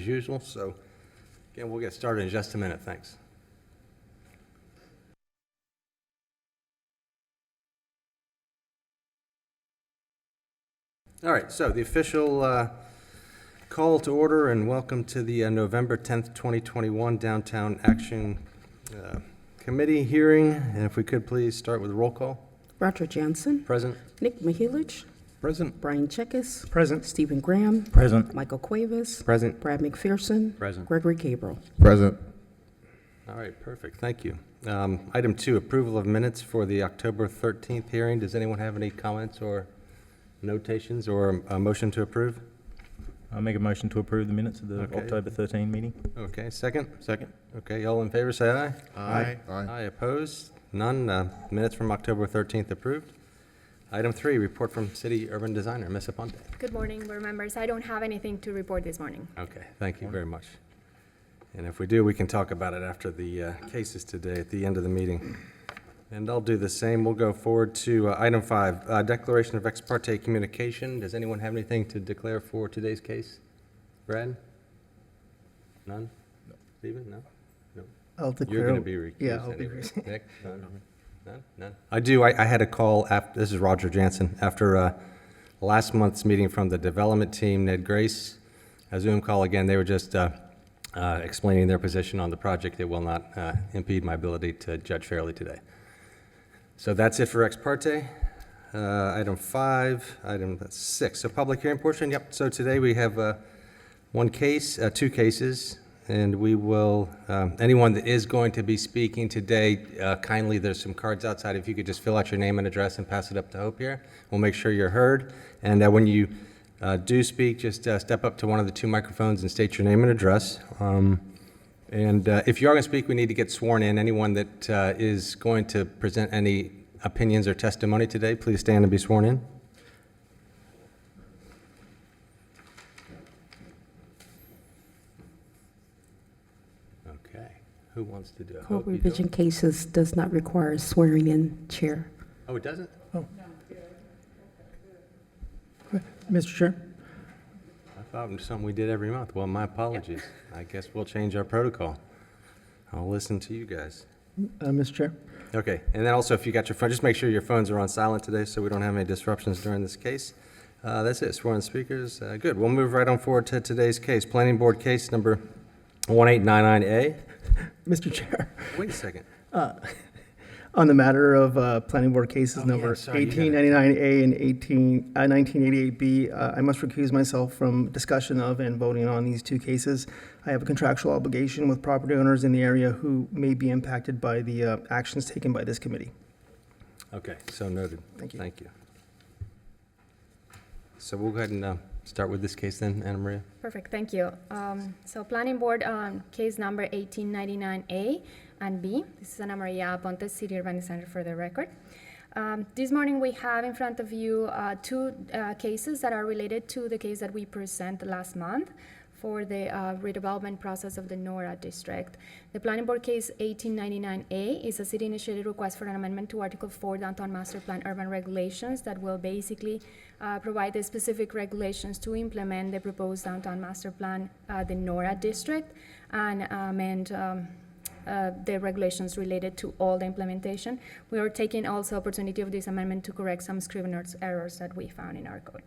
as usual. So again, we'll get started in just a minute. Thanks. All right, so the official call to order and welcome to the November 10th, 2021 Downtown Action Committee hearing. And if we could please start with a roll call. Roger Jansen. Present. Nick Mihilich. Present. Brian Checkis. Present. Stephen Graham. Present. Michael Cuevas. Present. Brad McPherson. Present. Gregory Gabriel. Present. All right, perfect. Thank you. Item 2, approval of minutes for the October 13th hearing. Does anyone have any comments or notations or a motion to approve? I'll make a motion to approve the minutes of the Okay. October 13 meeting. Okay, second? Second. Okay, all in favor, say aye. Aye. Aye, opposed? None. Minutes from October 13th approved. Item 3, report from City Urban Designer, Ms. Aponte. Good morning, board members. I don't have anything to report this morning. Okay, thank you very much. And if we do, we can talk about it after the cases today at the end of the meeting. And I'll do the same. We'll go forward to item 5, declaration of ex parte communication. Does anyone have anything to declare for today's case? Brad? None? No. Stephen? No? No. I'll declare. You're going to be recused Yeah, I'll be anyway. recused. Nick? None? None? None? I had a call after, this is Roger Jansen, after last month's meeting from the development team, Ned Grace, a Zoom call again. They were just explaining their position on the project. It will not impede my ability to judge fairly today. So that's it for ex parte. Item 5, item 6. So public hearing portion, yep. So today we have one case, 2 cases, and we will, anyone that is going to be speaking today, kindly, there's some cards outside. If you could just fill out your name and address and pass it up to Hope here. We'll make sure you're heard. And when you do speak, just step up to one of the 2 microphones and state your name and address. And if you are going to speak, we need to get sworn in. Anyone that is going to present any opinions or testimony today, please stand and be sworn in. Okay. Who wants to do it? Court Hope, you do revision it? cases does not require swearing in chair. Oh, it doesn't? Mr. Chair, I thought it was something we did every month. Well, my apologies. I guess we'll change our protocol. I'll listen to you guys. Mr. Chair, Okay, and then also if you got your phone, just make sure your phones are on silent today so we don't have any disruptions during this case. That's it, sworn speakers. Good, we'll move right on forward to today's case. Planning Board case number 1899A. Mr. Chair, Wait a second. on the matter of Planning Board cases Oh, number yeah, sorry, you got it. 1899A and 1988B, I must recuse myself from discussion of and voting on these 2 cases. I have a contractual obligation with property owners in the area who may be impacted by the actions taken by this committee. Okay, so noted. Thank you. Thank you. So we'll go ahead and start with this case then, Anna Maria. Perfect, thank you. So Planning Board, case number 1899A and B. This is Ana Maria Aponte, City Urban Designer for the record. This morning we have in front of you 2 cases that are related to the case that we presented last month for the redevelopment process of the Nora district. The Planning Board case 1899A is a city-initiated request for an amendment to Article 4 Downtown Master Plan Urban Regulations that will basically provide the specific regulations to implement the proposed Downtown Master Plan, the Nora district, and amend the regulations related to all the implementation. We are taking also opportunity of this amendment to correct some Scrivener's errors that we found in our code.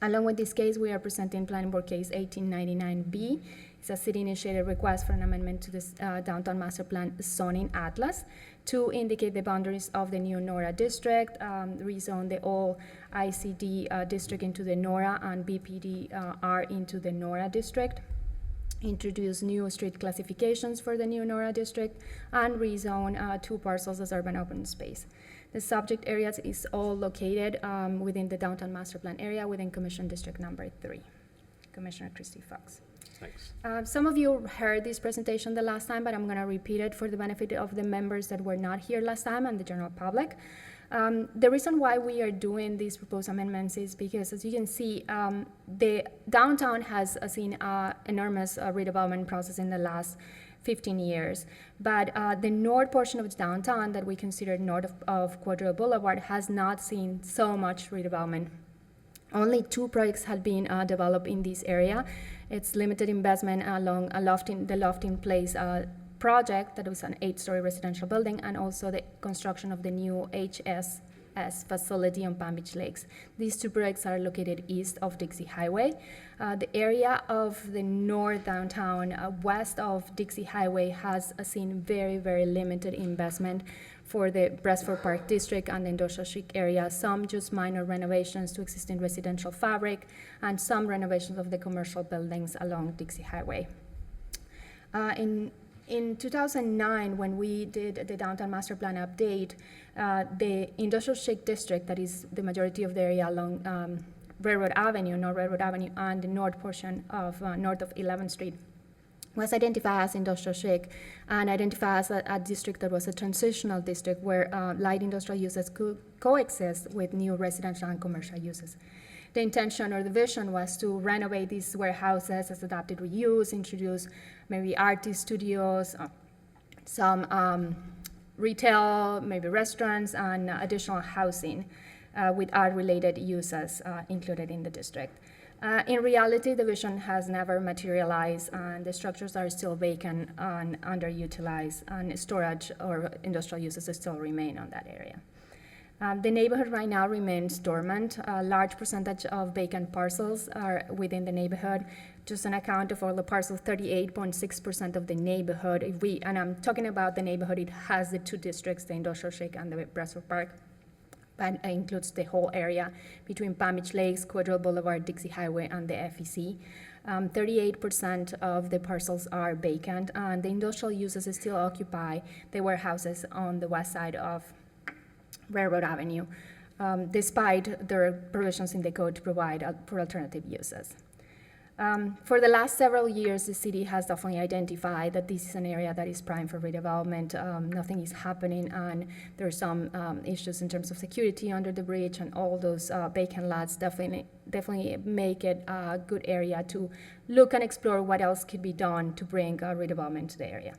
Along with this case, we are presenting Planning Board case 1899B. It's a city-initiated request for an amendment to this Downtown Master Plan zoning atlas to indicate the boundaries of the new Nora district, rezone the old ICD district into the Nora and BPD-R into the Nora district, introduce new street classifications for the new Nora district, and rezone 2 parcels as urban open space. The subject areas is all located within the Downtown Master Plan area within Commission District Number 3. Commissioner Christy Fox. Thanks. Some of you heard this presentation the last time, but I'm going to repeat it for the benefit of the members that were not here last time and the general public. The reason why we are doing these proposed amendments is because, as you can see, the downtown has seen enormous redevelopment process in the last 15 years. But the north portion of downtown that we consider north of Quadro Boulevard has not seen so much redevelopment. Only 2 projects have been developed in this area, It's limited investment along the Lofting Place project, that was an 8-story residential building, and also the construction of the new HSS facility on Palm Beach Lakes. These two projects are located east of Dixie Highway. The area of the north downtown, west of Dixie Highway, has seen very, very limited investment for the Brasford Park District and the Industrial Chic area, some just minor renovations to existing residential fabric, and some renovations of the commercial buildings along Dixie Highway. In 2009, when we did the Downtown Master Plan update, the Industrial Chic District, that is the majority of the area along North Railroad Avenue, and the north portion of north of 11th Street, was identified as industrial chic and identified as a district that was a transitional district where light industrial uses could coexist with new residential and commercial uses. The intention or the vision was to renovate these warehouses as adapted reuse, introduce maybe artist studios, some retail, maybe restaurants, and additional housing with art-related uses included in the district. In reality, the vision has never materialized, and the structures are still vacant and underutilized, and storage or industrial uses still remain on that area. The neighborhood right now remains dormant. A large percentage of vacant parcels are within the neighborhood. Just an account of all the parcels, 38.6% of the neighborhood. And I'm talking about the neighborhood, it has the two districts, the Industrial Chic and the Brasford Park, but it includes the whole area between Palm Beach Lakes, Quadrille Boulevard, Dixie Highway, and the FEC. 38% of the parcels are vacant, and the industrial uses still occupy the warehouses on the west side of Railroad Avenue, despite their provisions in the code to provide for alternative uses. For the last several years, the city has definitely identified that this is an area that is prime for redevelopment. Nothing is happening, and there are some issues in terms of security under the bridge, and all those vacant lots definitely make it a good area to look and explore what else could be done to bring redevelopment to the area.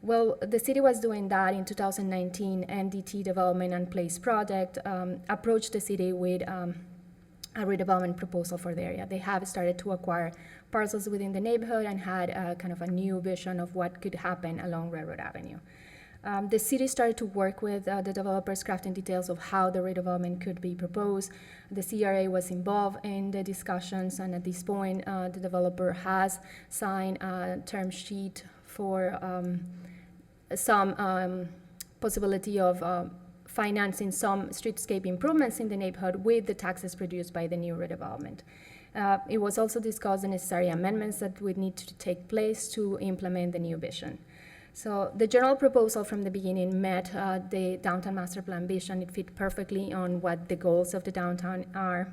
Well, the city was doing that in 2019. NDT Development and Place Project approached the city with a redevelopment proposal for the area. They have started to acquire parcels within the neighborhood and had kind of a new vision of what could happen along Railroad Avenue. The city started to work with the developers, crafting details of how the redevelopment could be proposed. The CRA was involved in the discussions, and at this point, the developer has signed a term sheet for some possibility of financing some streetscape improvements in the neighborhood with the taxes produced by the new redevelopment. It was also discussed the necessary amendments that would need to take place to implement the new vision. So the general proposal from the beginning met the downtown master plan vision. It fit perfectly on what the goals of the downtown are,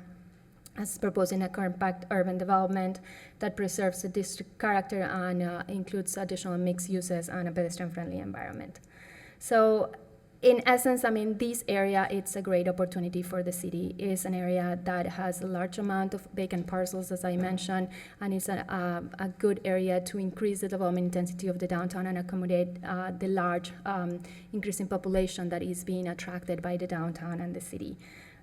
as proposed in a compact urban development that preserves the district character and includes additional mixed uses and a pedestrian-friendly environment. So in essence, I mean, this area, it's a great opportunity for the city. It is an area that has a large amount of vacant parcels, as I mentioned, and it's a good area to increase the development intensity of the downtown and accommodate the large increasing population that is being attracted by the downtown and the city.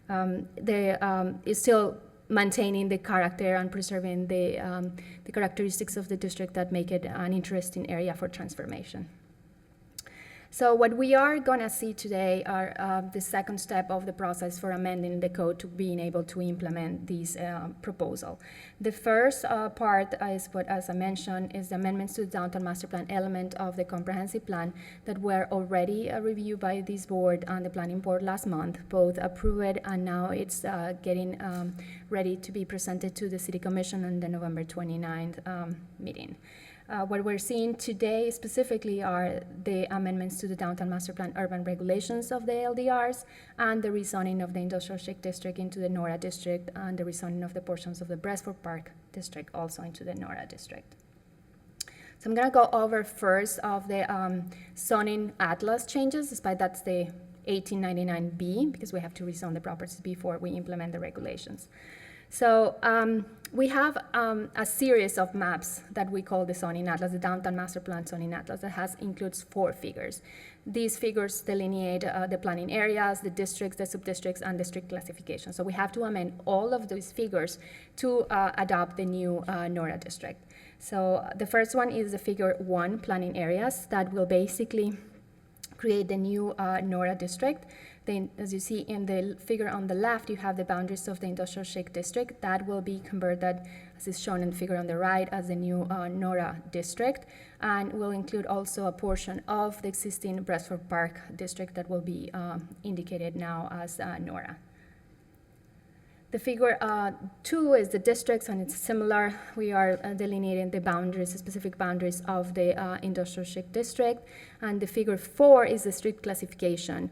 It's still maintaining the character and preserving the characteristics of the district that make it an interesting area for transformation. So what we are going to see today are the second step of the process for amending the code to being able to implement this proposal. The first part is what, as I mentioned, is the amendments to the downtown master plan element of the comprehensive plan that were already reviewed by this board and the planning board last month. Both approved, and now it's getting ready to be presented to the city commission on the November 29th meeting. What we're seeing today specifically are the amendments to the downtown master plan urban regulations of the LDRs and the rezoning of the industrial chic district into the Nora district and the rezoning of the portions of the Brasford Park district also into the Nora district. So I'm going to go over first of the zoning atlas changes, despite that's the 1899B, because we have to rezone the properties before we implement the regulations. So we have a series of maps that we call the zoning atlas, the downtown master plan zoning atlas, that includes 4 figures. These figures delineate the planning areas, the districts, the subdistricts, and district classification. So we have to amend all of these figures to adopt the new Nora district. So the first one is the figure 1 planning areas that will basically create the new NORA district. Then, as you see in the figure on the left, you have the boundaries of the industrial shake district. That will be converted, as is shown in the figure on the right, as the new NORA district, and will include also a portion of the existing Brestford Park district that will be indicated now as NORA. The figure 2 is the districts, and it's similar. We are delineating the boundaries, the specific boundaries of the industrial shake district. And the figure 4 is the street classification.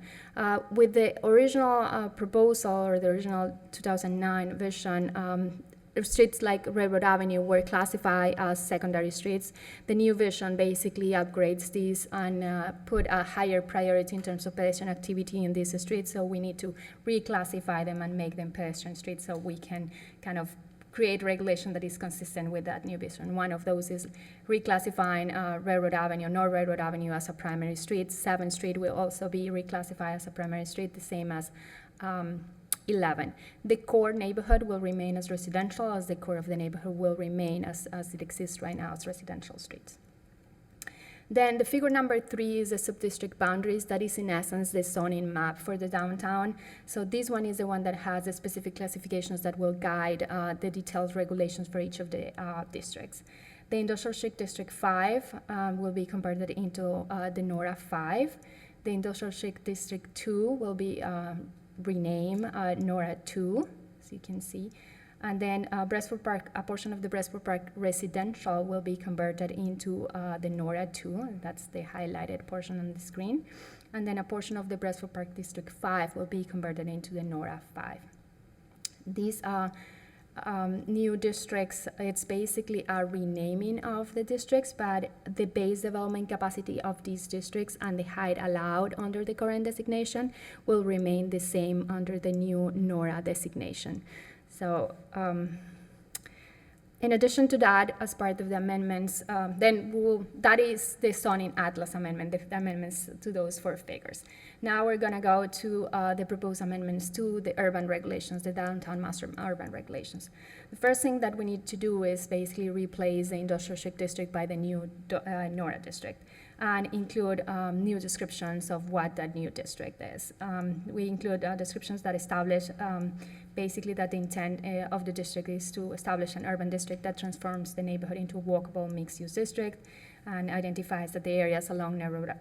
With the original proposal, or the original 2009 vision, streets like Railroad Avenue were classified as secondary streets. The new vision basically upgrades these and put a higher priority in terms of pedestrian activity in these streets, so we need to reclassify them and make them pedestrian streets so we can kind of create regulation that is consistent with that new vision. One of those is reclassifying Railroad Avenue, North Railroad Avenue as a primary street. 7th Street will also be reclassified as a primary street, the same as 11. The core neighborhood will remain as residential, as the core of the neighborhood will remain as it exists right now as residential streets. Then the figure number 3 is the subdistrict boundaries. That is in essence the zoning map for the downtown. So this one is the one that has the specific classifications that will guide the detailed regulations for each of the districts. The industrial shake district 5 will be converted into the NORA 5. The industrial shake district 2 will be rename NORA 2, as you can see. And then Brestford Park, a portion of the Brestford Park residential will be converted into the NORA 2, and that's the highlighted portion on the screen. And then a portion of the Brestford Park District 5 will be converted into the NORA 5. These new districts, it's basically a renaming of the districts, but the base development capacity of these districts and the height allowed under the current designation will remain the same under the new NORA designation. So in addition to that, as part of the amendments, that is the zoning atlas amendment, the amendments to those 4 figures. Now we're gonna go to the proposed amendments to the urban regulations, the downtown master urban regulations. The first thing that we need to do is basically replace the industrial shake district by the new NORA district, and include new descriptions of what that new district is. We include descriptions that establish basically that the intent of the district is to establish an urban district that transforms the neighborhood into a walkable mixed-use district, and identifies that the areas along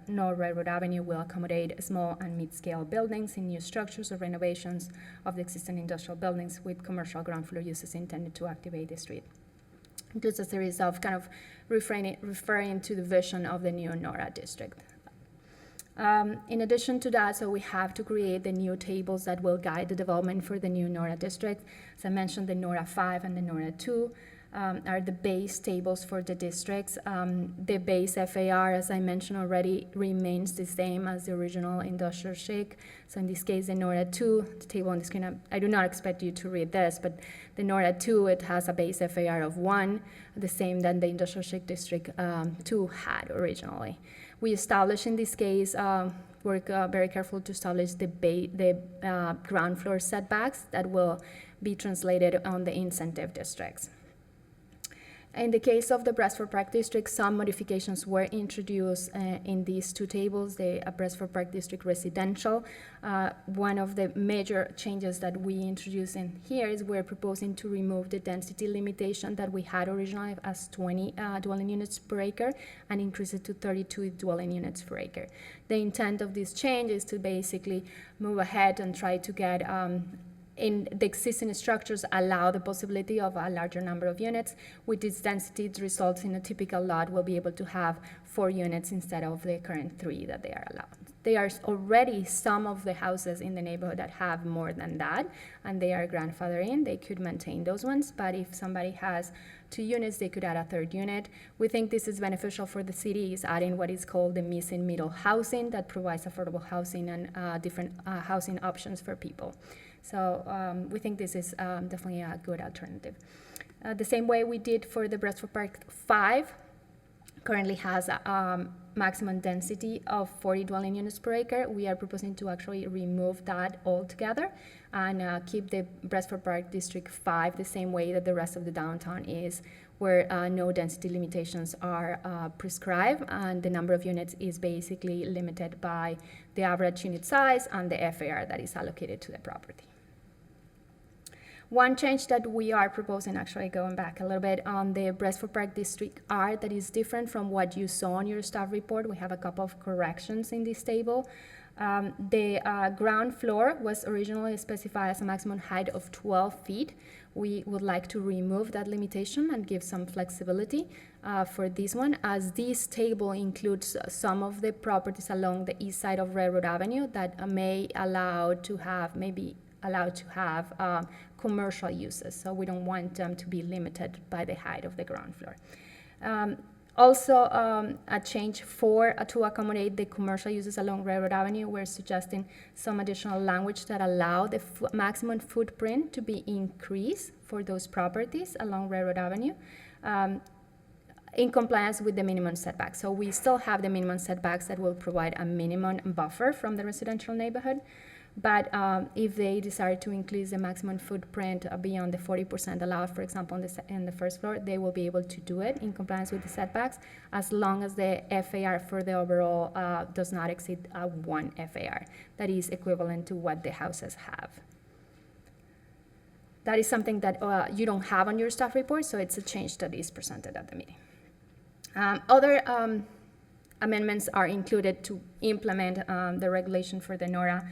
North Railroad Avenue will accommodate small and mid-scale buildings in new structures or renovations of the existing industrial buildings with commercial ground floor uses intended to activate the street. Includes a series of kind of referring to the vision of the new NORA district. In addition to that, so we have to create the new tables that will guide the development for the new NORA district. As I mentioned, the NORA 5 and the NORA 2 are the base tables for the districts. The base FAR, as I mentioned already, remains the same as the original industrial shake. So in this case, the NORA 2, the table on the screen, I do not expect you to read this, but the NORA 2, it has a base FAR of 1, the same that the industrial shake district 2 had originally. We established in this case, work very careful to establish the ground floor setbacks that will be translated on the incentive districts. In the case of the Brestford Park District, some modifications were introduced in these 2 tables, the Brestford Park District Residential. One of the major changes that we introduced in here is we're proposing to remove the density limitation that we had originally as 20 dwelling units per acre and increase it to 32 dwelling units per acre. The intent of this change is to basically move ahead and try to get in the existing structures allow the possibility of a larger number of units. With this density, it results in a typical lot will be able to have 4 units instead of the current 3 that they are allowed. There are already some of the houses in the neighborhood that have more than that, and they are grandfathered in. They could maintain those ones, but if somebody has 2 units, they could add a 3rd unit. We think this is beneficial for the city, is adding what is called the missing middle housing that provides affordable housing and different housing options for people. So we think this is definitely a good alternative. The same way we did for the Brestford Park 5, currently has a maximum density of 40 dwelling units per acre. We are proposing to actually remove that altogether and keep the Brestford Park District 5 the same way that the rest of the downtown is, where no density limitations are prescribed, and the number of units is basically limited by the average unit size and the FAR that is allocated to the property. One change that we are proposing, actually going back a little bit, on the Brestford Park District R that is different from what you saw on your staff report. We have a couple of corrections in this table. The ground floor was originally specified as a maximum height of 12 feet. We would like to remove that limitation and give some flexibility for this one, as this table includes some of the properties along the east side of Railroad Avenue that may maybe allowed to have commercial uses. So we don't want them to be limited by the height of the ground floor. Also, a change to accommodate the commercial uses along Railroad Avenue, we're suggesting some additional language that allow the maximum footprint to be increased for those properties along Railroad Avenue in compliance with the minimum setbacks. So we still have the minimum setbacks that will provide a minimum buffer from the residential neighborhood. But if they decide to increase the maximum footprint beyond the 40% allowed, for example, in the first floor, they will be able to do it in compliance with the setbacks, as long as the FAR for the overall does not exceed 1 FAR. That is equivalent to what the houses have. That is something that you don't have on your staff report, so it's a change that is presented at the meeting. Other amendments are included to implement the regulation for the NORA.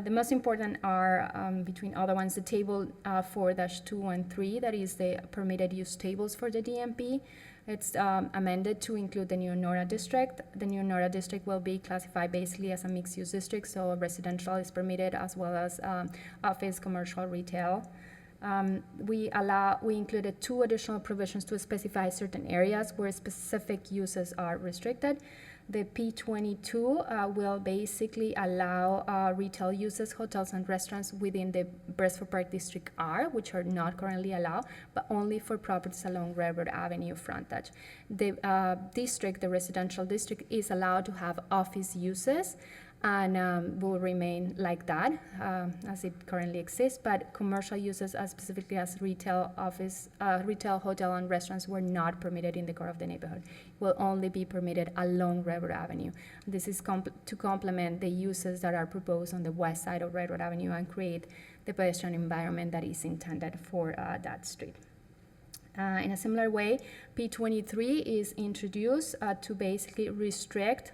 The most important are, between other ones, the table 4-2 and 3, that is the permitted use tables for the DMP. It's amended to include the new NORA district. The new NORA district will be classified basically as a mixed-use district, so residential is permitted as well as office, commercial, retail. We included 2 additional provisions to specify certain areas where specific uses are restricted. The P22 will basically allow retail uses, hotels and restaurants within the Brestford Park District R, which are not currently allowed, but only for properties along Railroad Avenue frontage. The district, the residential district, is allowed to have office uses and will remain like that as it currently exists, but commercial uses, specifically as retail, office, retail, hotel, and restaurants, were not permitted in the core of the neighborhood. Will only be permitted along Railroad Avenue. This is to complement the uses that are proposed on the west side of Railroad Avenue and create the pedestrian environment that is intended for that street. In a similar way, P23 is introduced to basically restrict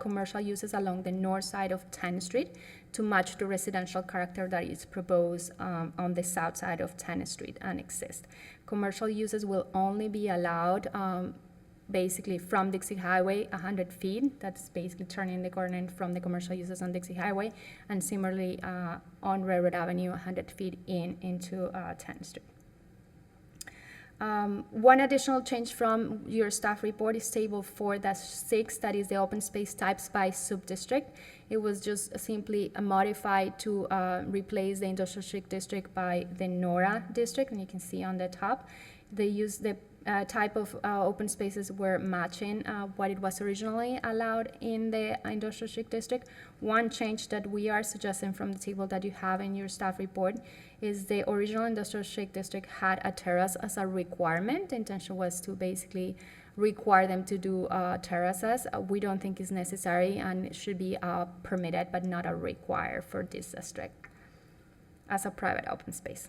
commercial uses along the north side of 10th Street to match the residential character that is proposed on the south side of 10th Street and exist. Commercial uses will only be allowed basically from Dixie Highway 100 feet. That's basically turning the corner from the commercial uses on Dixie Highway, and similarly on Railroad Avenue 100 feet into 10th Street. One additional change from your staff report is table 4-6, that is the open space types by subdistrict. It was just simply modified to replace the industrial district by the NORA district, and you can see on the top. They use the type of open spaces were matching what it was originally allowed in the industrial district. One change that we are suggesting from the table that you have in your staff report is the original industrial district had a terrace as a requirement. The intention was to basically require them to do terraces. We don't think is necessary, and it should be permitted but not a require for this district as a private open space.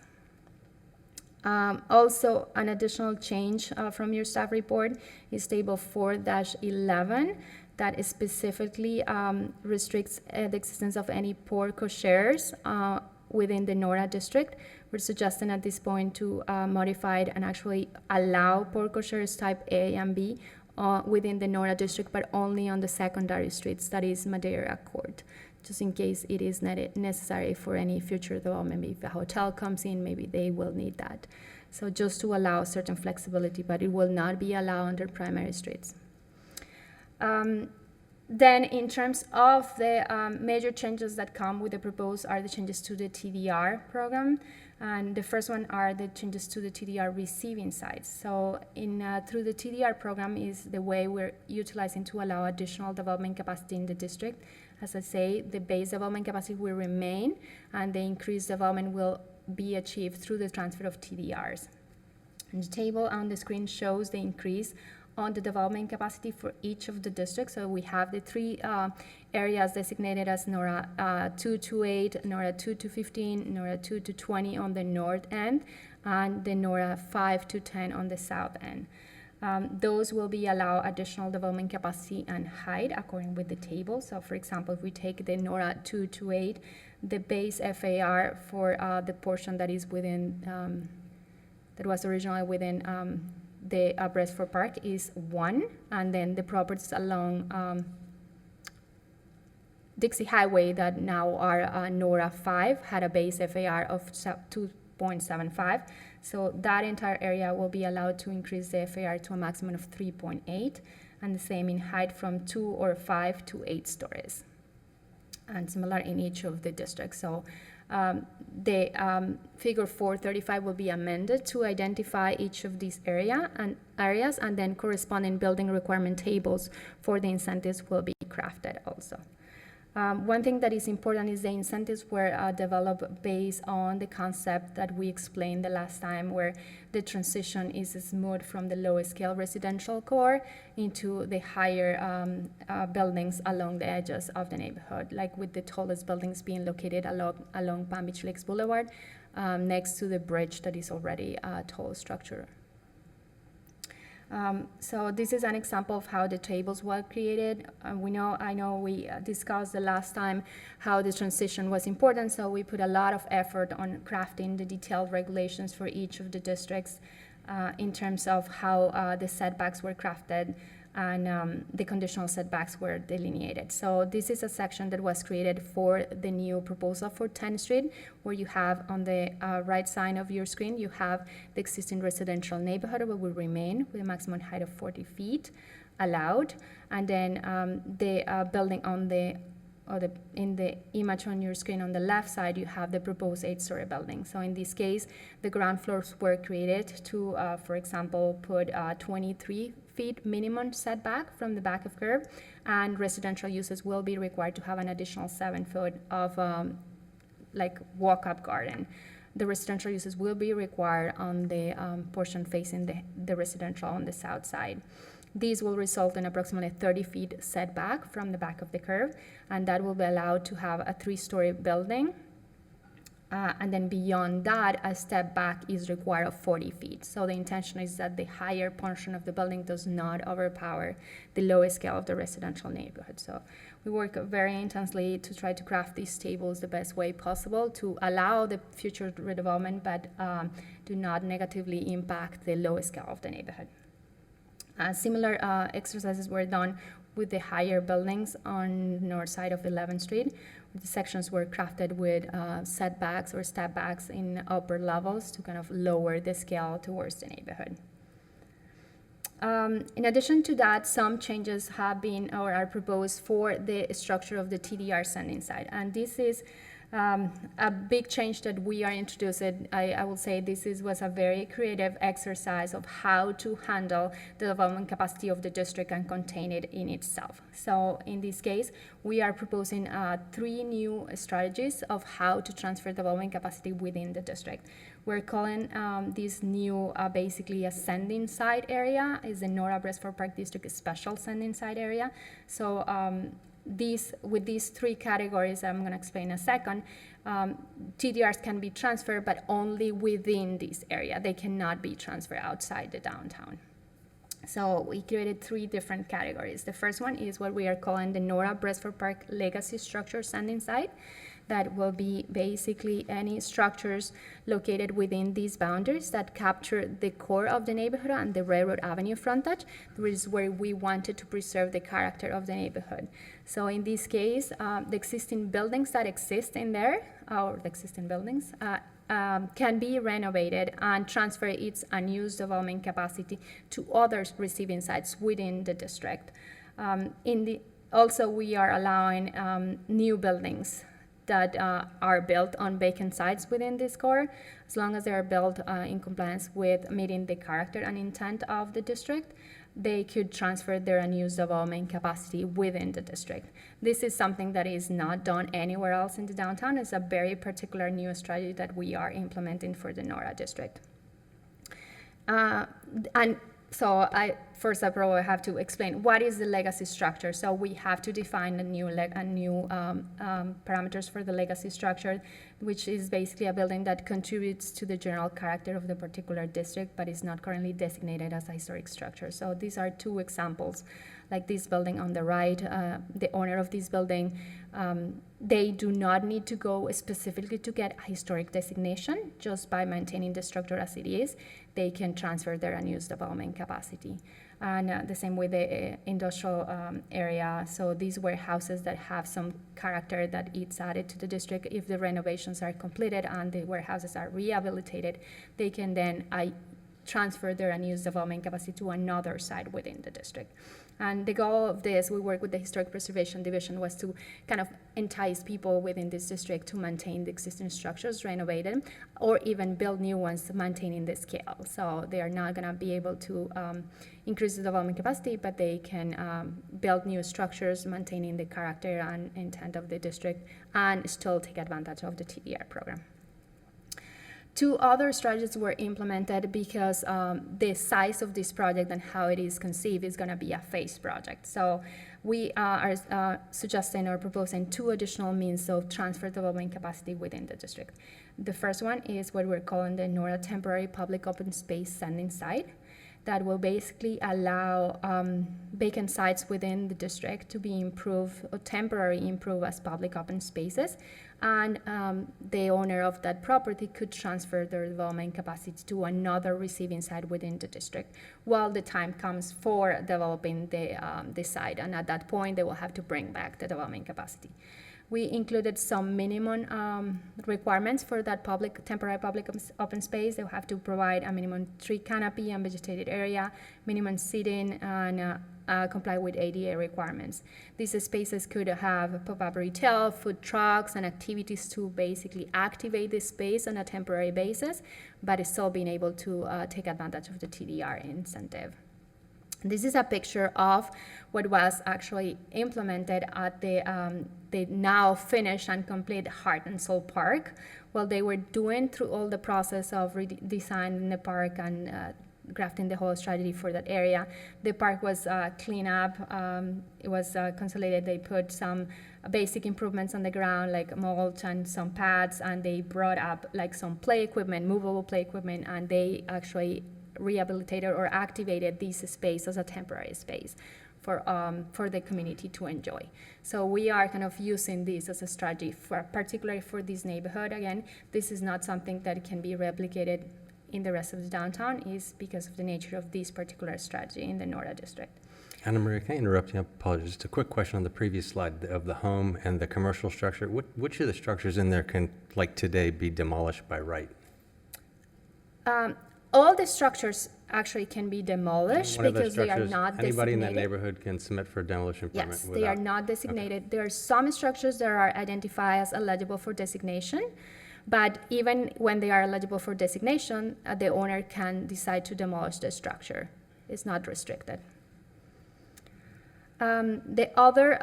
Also, an additional change from your staff report is table 4-11 that specifically restricts the existence of any porco shares within the NORA district. We're suggesting at this point to modify it and actually allow porco shares type A and B within the NORA district, but only on the secondary streets, that is Madeira Court, just in case it is necessary for any future development. Maybe if a hotel comes in, maybe they will need that. So just to allow certain flexibility, but it will not be allowed under primary streets. Then in terms of the major changes that come with the proposed are the changes to the TDR program. And the first one are the changes to the TDR receiving sites. So through the TDR program is the way we're utilizing to allow additional development capacity in the district. As I say, the base development capacity will remain, and the increased development will be achieved through the transfer of TDRs. And the table on the screen shows the increase on the development capacity for each of the districts. So we have the three areas designated as NORA 2 to 8, NORA 2 to 15, NORA 2 to 20 on the north end, and the NORA 5 to 10 on the south end. Those will be allow additional development capacity and height according with the table. So for example, if we take the NORA 2 to 8, the base FAR for the portion that is within, that was originally within the Brestford Park is 1, and then the properties along Dixie Highway that now are NORA 5 had a base FAR of 2.75. So that entire area will be allowed to increase the FAR to a maximum of 3.8, and the same in height from 2 or 5 to 8 stories, and similar in each of the districts. So the figure 435 will be amended to identify each of these areas, and then corresponding building requirement tables for the incentives will be crafted also. One thing that is important is the incentives were developed based on the concept that we explained the last time, where the transition is smooth from the low scale residential core into the higher buildings along the edges of the neighborhood, like with the tallest buildings being located along Palm Beach Lakes Boulevard, next to the bridge that is already a tall structure. So this is an example of how the tables were created. I know we discussed the last time how the transition was important, so we put a lot of effort on crafting the detailed regulations for each of the districts in terms of how the setbacks were crafted and the conditional setbacks were delineated. So this is a section that was created for the new proposal for 10th Street, where you have on the right side of your screen, you have the existing residential neighborhood where will remain with a maximum height of 40 feet allowed. And then the building on in the image on your screen on the left side, you have the proposed 8-story building. So in this case, the ground floors were created to, for example, put 23 feet minimum setback from the back of curb, and residential uses will be required to have an additional 7 foot of like walk-up garden. The residential uses will be required on the portion facing the residential on the south side. These will result in approximately 30 feet setback from the back of the curb, and that will be allowed to have a 3-story building. And then beyond that, a step back is required of 40 feet. So the intention is that the higher portion of the building does not overpower the lowest scale of the residential neighborhood. So we work very intensely to try to craft these tables the best way possible to allow the future redevelopment, but do not negatively impact the lowest scale of the neighborhood. Similar exercises were done with the higher buildings on the north side of 11th Street. The sections were crafted with setbacks or step backs in upper levels to kind of lower the scale towards the neighborhood. In addition to that, some changes have been or are proposed for the structure of the TDR sending site. And this is a big change that we are introducing. I will say this was a very creative exercise of how to handle the development capacity of the district and contain it in itself. So in this case, we are proposing 3 new strategies of how to transfer development capacity within the district. We're calling this new basically a sending site area, is the Nora Brestford Park District Special Sending Site Area. So with these 3 categories I'm going to explain in a second, TDRs can be transferred, but only within this area. They cannot be transferred outside the downtown. So we created 3 different categories. The first one is what we are calling the Nora Brestford Park Legacy Structure Sending Site. That will be basically any structures located within these boundaries that capture the core of the neighborhood and the Railroad Avenue frontage, which is where we wanted to preserve the character of the neighborhood. So in this case, the existing buildings that exist in there, or the existing buildings, can be renovated and transfer its unused development capacity to other receiving sites within the district. Also, we are allowing new buildings that are built on vacant sites within this core, as long as they are built in compliance with meeting the character and intent of the district, they could transfer their unused development capacity within the district. This is something that is not done anywhere else in the downtown. It's a very particular new strategy that we are implementing for the Nora district. And so first I probably have to explain what is the legacy structure. So we have to define a new parameters for the legacy structure, which is basically a building that contributes to the general character of the particular district, but is not currently designated as a historic structure. So these are two examples, like this building on the right. The owner of this building, they do not need to go specifically to get a historic designation. Just by maintaining the structure as it is, they can transfer their unused development capacity. And the same with the industrial area. So these warehouses that have some character that it's added to the district, if the renovations are completed and the warehouses are rehabilitated, they can then transfer their unused development capacity to another site within the district. And the goal of this, we work with the Historic Preservation Division, was to kind of entice people within this district to maintain the existing structures, renovate them, or even build new ones maintaining the scale. So they are not going to be able to increase the development capacity, but they can build new structures, maintaining the character and intent of the district, and still take advantage of the TDR program. Two other strategies were implemented because the size of this project and how it is conceived is going to be a phased project. So we are suggesting or proposing two additional means of transfer development capacity within the district. The first one is what we're calling the NORA Temporary Public Open Space Sending Site. That will basically allow vacant sites within the district to be improved or temporarily improved as public open spaces. And the owner of that property could transfer their development capacity to another receiving site within the district while the time comes for developing the site. And at that point, they will have to bring back the development capacity. We included some minimum requirements for that temporary public open space. They'll have to provide a minimum tree canopy and vegetated area, minimum seating, and comply with ADA requirements. These spaces could have pop-up retail, food trucks, and activities to basically activate the space on a temporary basis, but still being able to take advantage of the TDR incentive. This is a picture of what was actually implemented at the now finished and complete Heart and Soul Park. While they were doing through all the process of redesigning the park and crafting the whole strategy for that area, the park was cleaned up. It was consolidated. They put some basic improvements on the ground, like mulch and some pads, and they brought up like some play equipment, movable play equipment, and they actually rehabilitated or activated this space as a temporary space for the community to enjoy. So we are kind of using this as a strategy, particularly for this neighborhood. Again, this is not something that can be replicated in the rest of the downtown, is because of the nature of this particular strategy in the Nora district. Anna Maria, can I interrupt you? I apologize. Just a quick question on the previous slide of the home and the commercial structure. Which of the structures in there can, like today, be demolished by right? All the structures actually can be demolished One of those because they are structures, not designated. anybody in that neighborhood can submit for a demolition permit Yes, without... they are not designated. There are some structures that are identified as eligible for designation, but even when they are eligible for designation, the owner can decide to demolish the structure. It's not restricted. The other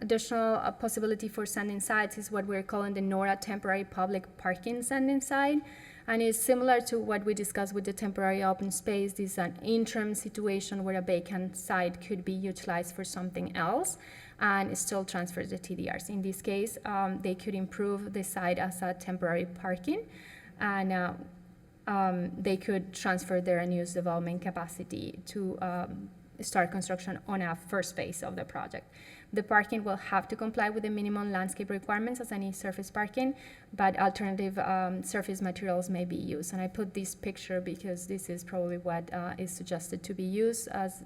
additional possibility for sending sites is what we're calling the NORA Temporary Public Parking Sending Site. And it's similar to what we discussed with the temporary open space. This is an interim situation where a vacant site could be utilized for something else and it still transfers the TDRs. In this case, they could improve the site as a temporary parking, and they could transfer their unused development capacity to start construction on a first phase of the project. The parking will have to comply with the minimum landscape requirements as any surface parking, but alternative surface materials may be used. And I put this picture because this is probably what is suggested to be used as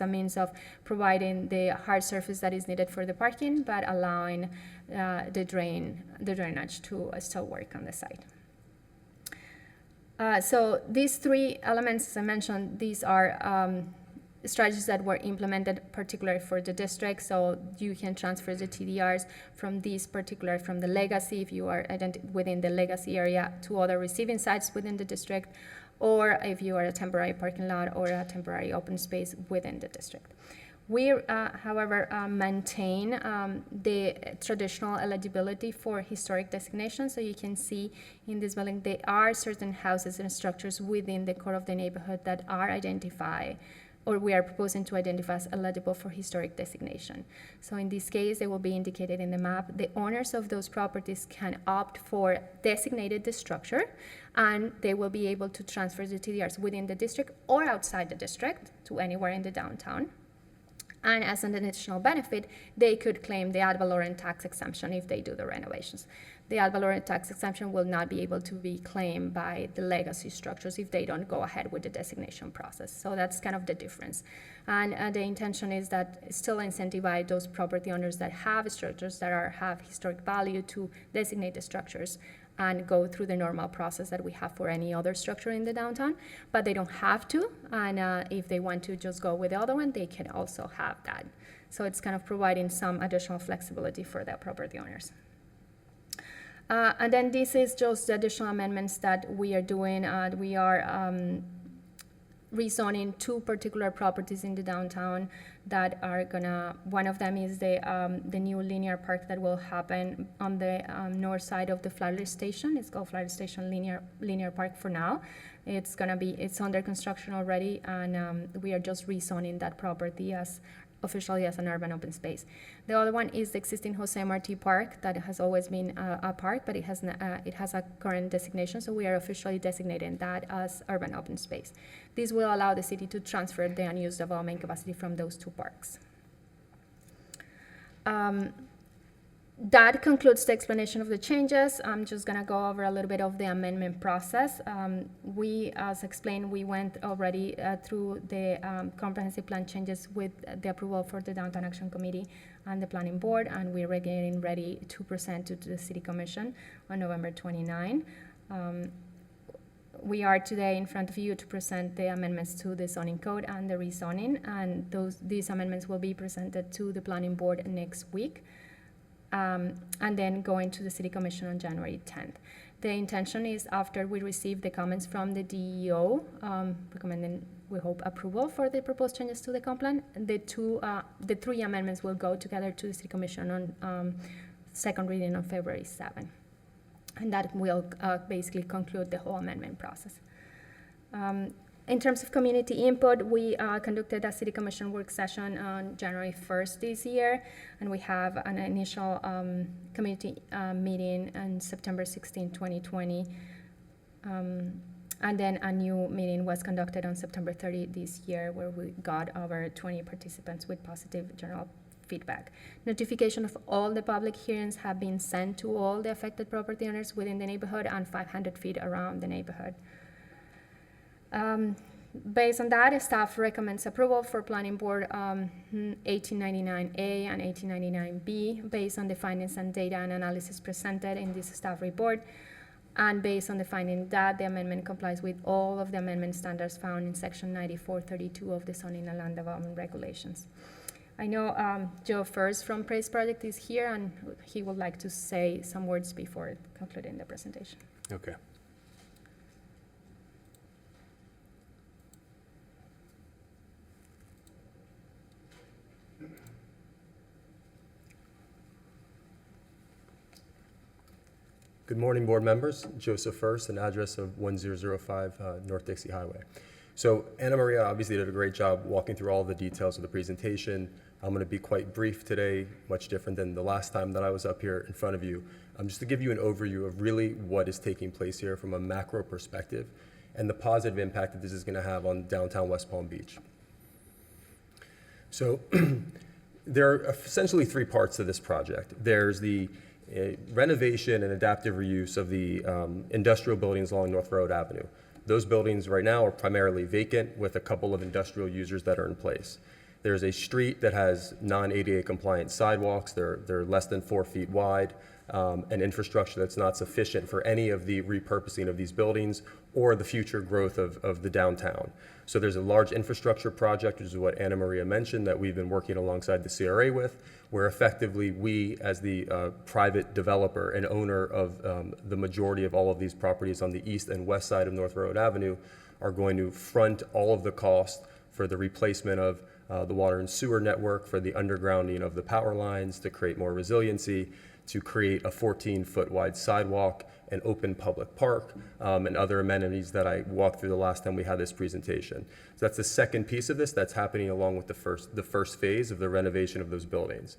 a means of providing the hard surface that is needed for the parking, but allowing the drainage to still work on the site. So these three elements, as I mentioned, these are strategies that were implemented particularly for the district. So you can transfer the TDRs from the legacy, if you are within the legacy area, to other receiving sites within the district, or if you are a temporary parking lot or a temporary open space within the district. We, however, maintain the traditional eligibility for historic designation. So you can see in this building, there are certain houses and structures within the core of the neighborhood that are identified, or we are proposing to identify as eligible for historic designation. So in this case, they will be indicated in the map. The owners of those properties can opt for designated the structure, and they will be able to transfer the TDRs within the district or outside the district to anywhere in the downtown. And as an additional benefit, they could claim the ad valorem tax exemption if they do the renovations. The ad valorem tax exemption will not be able to be claimed by the legacy structures if they don't go ahead with the designation process. So that's kind of the difference. And the intention is that still incentivize those property owners that have structures that have historic value to designate the structures and go through the normal process that we have for any other structure in the downtown, but they don't have to, and if they want to just go with the other one, they can also have that. So it's kind of providing some additional flexibility for the property owners. And then this is just the additional amendments that we are doing. We are rezoning two particular properties in the downtown that are gonna, one of them is the new linear park that will happen on the north side of the Flagler Station. It's called Flagler Station Linear Park for now. It's under construction already, and we are just rezoning that property as officially as an urban open space. The other one is the existing Jose Marti Park that has always been a park, but it has a current designation, so we are officially designating that as urban open space. This will allow the city to transfer the unused development capacity from those two parks. That concludes the explanation of the changes. I'm just gonna go over a little bit of the amendment process. We, as explained, we went already through the comprehensive plan changes with the approval for the Downtown Action Committee and the Planning Board, and we're getting ready to present to the City Commission on November 29. We are today in front of you to present the amendments to the zoning code and the rezoning, and these amendments will be presented to the Planning Board next week. And then going to the City Commission on January 10th. The intention is after we receive the comments from the DEO, recommending, we hope, approval for the proposed changes to the comp plan, the three amendments will go together to the City Commission on second reading on February 7th. And that will basically conclude the whole amendment process. In terms of community input, we conducted a City Commission work session on January 1st this year, and we have an initial community meeting on September 16, 2020. And then a new meeting was conducted on September 30 this year, where we got over 20 participants with positive general feedback. Notification of all the public hearings have been sent to all the affected property owners within the neighborhood and 500 feet around the neighborhood. Based on that, staff recommends approval for Planning Board 1899A and 1899B based on the findings and data and analysis presented in this staff report, and based on the finding that the amendment complies with all of the amendment standards found in Section 9432 of the Zoning and Land Development Regulations. I know Joe First from Praise Project is here, and he would like to say some words before concluding the presentation. Okay. Good morning, board members. Joseph First, an address of 1005 North Dixie Highway. So Anna Maria obviously did a great job walking through all the details of the presentation. I'm going to be quite brief today, much different than the last time that I was up here in front of you. Just to give you an overview of really what is taking place here from a macro perspective and the positive impact that this is going to have on downtown West Palm Beach. So there are essentially three parts to this project. There's the renovation and adaptive reuse of the industrial buildings along North Road Avenue. Those buildings right now are primarily vacant with a couple of industrial users that are in place. There's a street that has non-ADA compliant sidewalks. They're less than 4 feet wide, and infrastructure that's not sufficient for any of the repurposing of these buildings or the future growth of the downtown. So there's a large infrastructure project, which is what Anna Maria mentioned, that we've been working alongside the CRA with, where effectively we, as the private developer and owner of the majority of all of these properties on the east and west side of North Road Avenue, are going to front all of the cost for the replacement of the water and sewer network for the undergrounding of the power lines to create more resiliency, to create a 14-foot wide sidewalk, an open public park, and other amenities that I walked through the last time we had this presentation. So that's the second piece of this that's happening along with the first phase of the renovation of those buildings.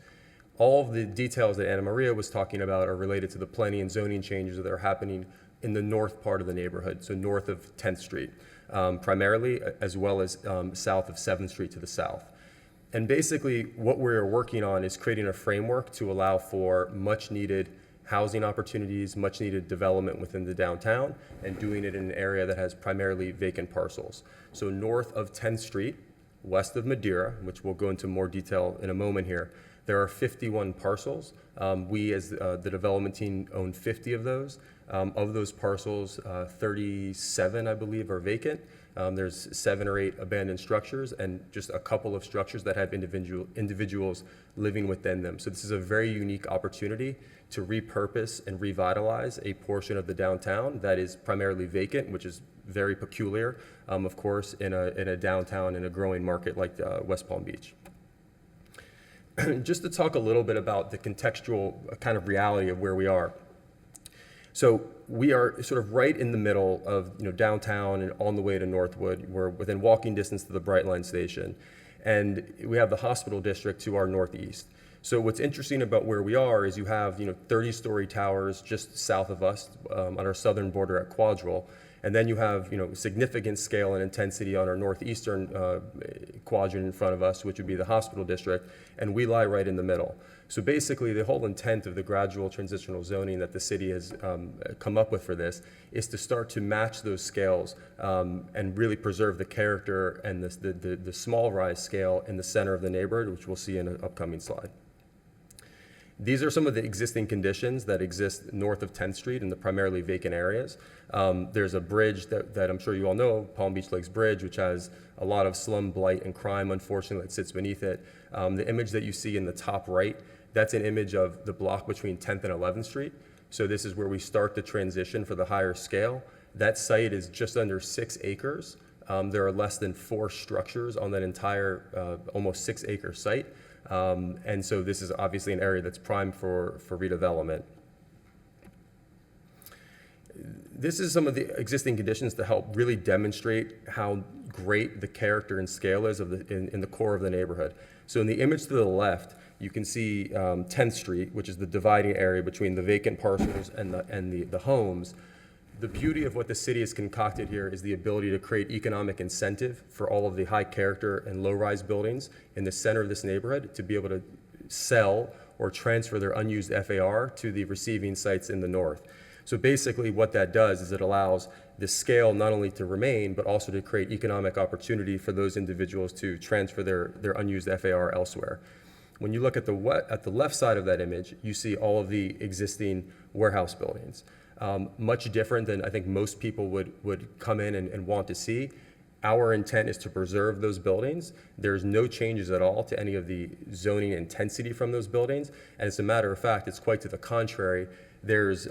All of the details that Anna Maria was talking about are related to the planning and zoning changes that are happening in the north part of the neighborhood, so north of 10th Street, primarily, as well as south of 7th Street to the south. And basically, what we're working on is creating a framework to allow for much-needed housing opportunities, much-needed development within the downtown, and doing it in an area that has primarily vacant parcels. So north of 10th Street, west of Madeira, which we'll go into more detail in a moment here, there are 51 parcels. We, as the development team, own 50 of those. Of those parcels, 37, I believe, are vacant. There's 7 or 8 abandoned structures and just a couple of structures that have individuals living within them. So this is a very unique opportunity to repurpose and revitalize a portion of the downtown that is primarily vacant, which is very peculiar, of course, in a downtown in a growing market like West Palm Beach. Just to talk a little bit about the contextual kind of reality of where we are. So we are sort of right in the middle of downtown and on the way to Northwood. We're within walking distance to the Brightline station. And we have the hospital district to our northeast. So what's interesting about where we are is you have 30-story towers just south of us on our southern border at Quadrille. And then you have significant scale and intensity on our northeastern quadrant in front of us, which would be the hospital district, and we lie right in the middle. So basically, the whole intent of the gradual transitional zoning that the city has come up with for this is to start to match those scales and really preserve the character and the small rise scale in the center of the neighborhood, which we'll see in an upcoming slide. These are some of the existing conditions that exist north of 10th Street in the primarily vacant areas. There's a bridge that I'm sure you all know, Palm Beach Lakes Bridge, which has a lot of slum, blight, and crime, unfortunately, that sits beneath it. The image that you see in the top right, that's an image of the block between 10th and 11th Street. So this is where we start the transition for the higher scale. That site is just under 6 acres. There are less than 4 structures on that entire almost 6-acre site. And so this is obviously an area that's prime for redevelopment. This is some of the existing conditions to help really demonstrate how great the character and scale is of in the core of the neighborhood. So in the image to the left, you can see 10th Street, which is the dividing area between the vacant parcels and the homes. The beauty of what the city has concocted here is the ability to create economic incentive for all of the high character and low-rise buildings in the center of this neighborhood to be able to sell or transfer their unused FAR to the receiving sites in the north. So basically what that does is it allows the scale not only to remain, but also to create economic opportunity for those individuals to transfer their unused FAR elsewhere. When you look at the left side of that image, you see all of the existing warehouse buildings. Much different than I think most people would come in and want to see. Our intent is to preserve those buildings. There's no changes at all to any of the zoning intensity from those buildings. And as a matter of fact, it's quite to the contrary. There's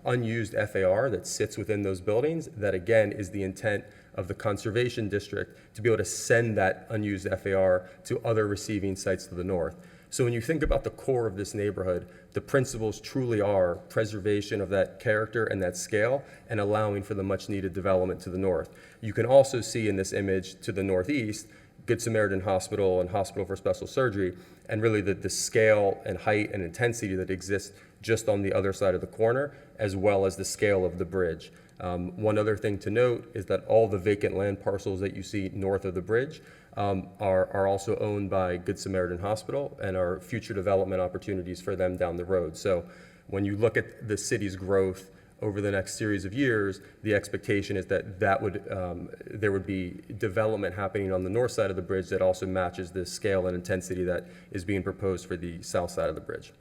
unused FAR that sits within those buildings that, again, is the intent of the conservation district to be able to send that unused FAR to other receiving sites to the north. So when you think about the core of this neighborhood, the principles truly are preservation of that character and that scale and allowing for the much needed development to the north. You can also see in this image to the northeast, Good Samaritan Hospital and Hospital for Special Surgery, and really the scale and height and intensity that exists just on the other side of the corner, as well as the scale of the bridge. One other thing to note is that all the vacant land parcels that you see north of the bridge are also owned by Good Samaritan Hospital and are future development opportunities for them down the road. So when you look at the city's growth over the next series of years, the expectation is that there would be development happening on the north side of the bridge that also matches the scale and intensity that is being proposed for the south side of the bridge.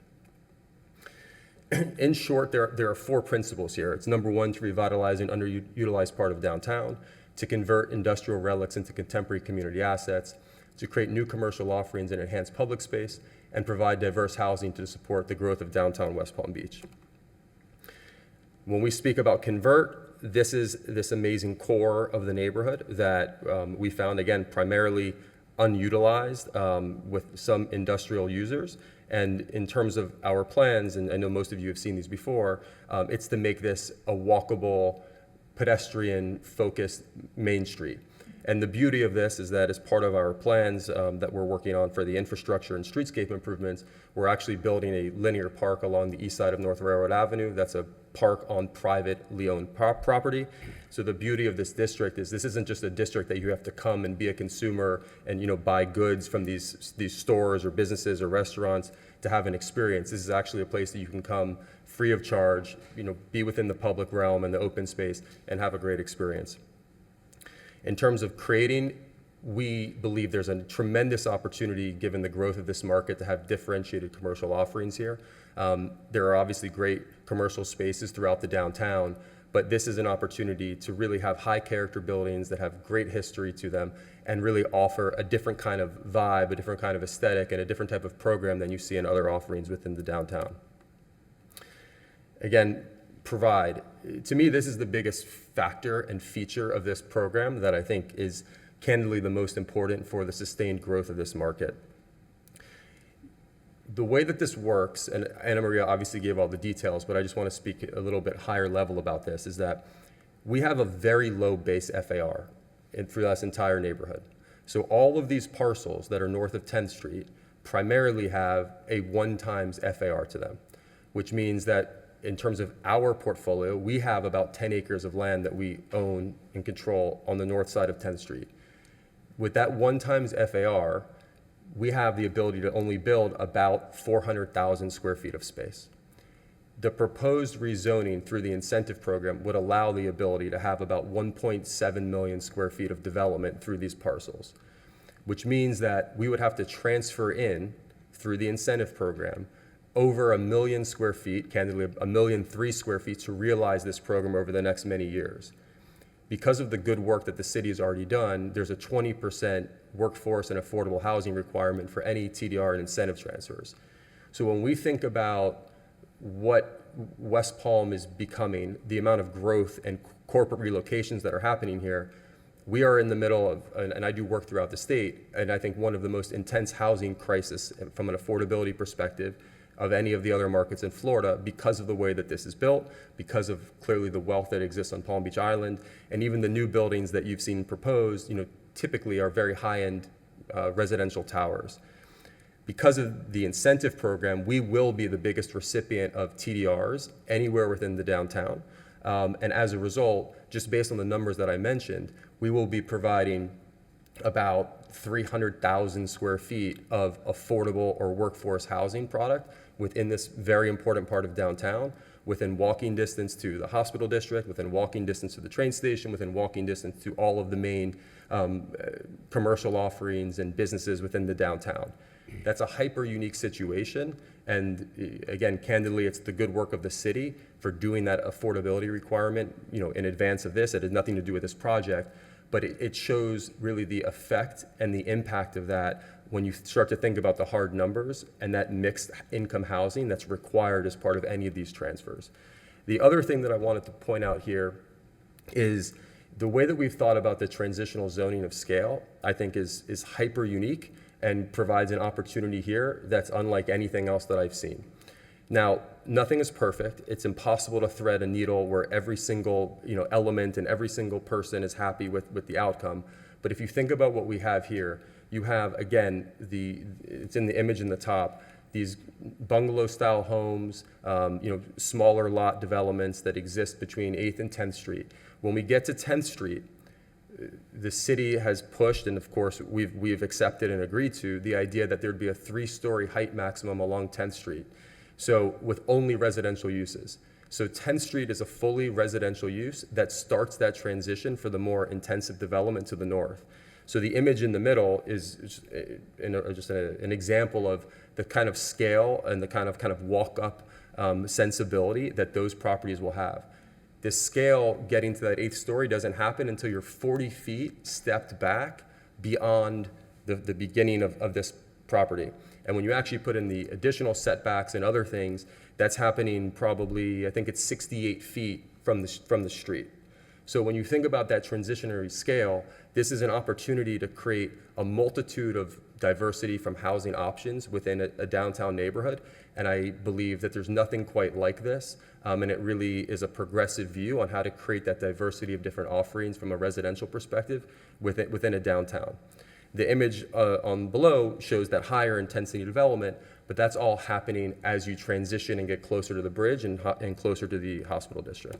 In short, there are 4 principles here. It's number 1, to revitalize an underutilized part of downtown, to convert industrial relics into contemporary community assets, to create new commercial offerings and enhance public space, and provide diverse housing to support the growth of downtown West Palm Beach. When we speak about convert, this is this amazing core of the neighborhood that we found, again, primarily unutilized with some industrial users. And in terms of our plans, and I know most of you have seen these before, it's to make this a walkable, pedestrian-focused main street. And the beauty of this is that as part of our plans that we're working on for the infrastructure and streetscape improvements, we're actually building a linear park along the east side of North Railroad Avenue. That's a park on privately owned property. So the beauty of this district is this isn't just a district that you have to come and be a consumer and, you know, buy goods from these stores or businesses or restaurants to have an experience. This is actually a place that you can come free of charge, you know, be within the public realm and the open space and have a great experience. In terms of creating, we believe there's a tremendous opportunity, given the growth of this market, to have differentiated commercial offerings here. There are obviously great commercial spaces throughout the downtown, but this is an opportunity to really have high character buildings that have great history to them and really offer a different kind of vibe, a different kind of aesthetic, and a different type of program than you see in other offerings within the downtown. Again, provide. To me, this is the biggest factor and feature of this program that I think is candidly the most important for the sustained growth of this market. The way that this works, and Anna Maria obviously gave all the details, but I just want to speak a little bit higher level about this, is that we have a very low base FAR through this entire neighborhood. So all of these parcels that are north of 10th Street primarily have a 1 times FAR to them, which means that in terms of our portfolio, we have about 10 acres of land that we own and control on the north side of 10th Street. With that 1 times FAR, we have the ability to only build about 400,000 square feet of space. The proposed rezoning through the incentive program would allow the ability to have about 1.7 million square feet of development through these parcels, which means that we would have to transfer in, through the incentive program, over 1 million square feet, candidly 1,000,003 square feet, to realize this program over the next many years. Because of the good work that the city has already done, there's a 20% workforce and affordable housing requirement for any TDR and incentive transfers. So when we think about what West Palm is becoming, the amount of growth and corporate relocations that are happening here, we are in the middle of, and I do work throughout the state, and I think one of the most intense housing crisis from an affordability perspective of any of the other markets in Florida, because of the way that this is built, because of clearly the wealth that exists on Palm Beach Island, and even the new buildings that you've seen proposed, you know, typically are very high-end residential towers. Because of the incentive program, we will be the biggest recipient of TDRs anywhere within the downtown. And as a result, just based on the numbers that I mentioned, we will be providing about 300,000 square feet of affordable or workforce housing product within this very important part of downtown, within walking distance to the hospital district, within walking distance to the train station, within walking distance to all of the main commercial offerings and businesses within the downtown. That's a hyper unique situation. And again, candidly, it's the good work of the city for doing that affordability requirement, you know, in advance of this. It has nothing to do with this project, but it shows really the effect and the impact of that when you start to think about the hard numbers and that mixed income housing that's required as part of any of these transfers. The other thing that I wanted to point out here is the way that we've thought about the transitional zoning of scale, I think is hyper unique and provides an opportunity here that's unlike anything else that I've seen. Now, nothing is perfect. It's impossible to thread a needle where every single, you know, element and every single person is happy with the outcome. But if you think about what we have here, you have, again, it's in the image in the top, these bungalow-style homes, you know, smaller lot developments that exist between 8th and 10th Street. When we get to 10th Street, the city has pushed, and of course we've accepted and agreed to, the idea that there'd be a 3-story height maximum along 10th Street. So with only residential uses. So 10th Street is a fully residential use that starts that transition for the more intensive development to the north. So the image in the middle is just an example of the kind of scale and the kind of walk-up sensibility that those properties will have. This scale getting to that 8th story doesn't happen until you're 40 feet stepped back beyond the beginning of this property. And when you actually put in the additional setbacks and other things, that's happening probably, I think it's 68 feet from the street. So when you think about that transitionary scale, this is an opportunity to create a multitude of diversity from housing options within a downtown neighborhood. And I believe that there's nothing quite like this. And it really is a progressive view on how to create that diversity of different offerings from a residential perspective within a downtown. The image on below shows that higher intensity development, but that's all happening as you transition and get closer to the bridge and closer to the hospital district.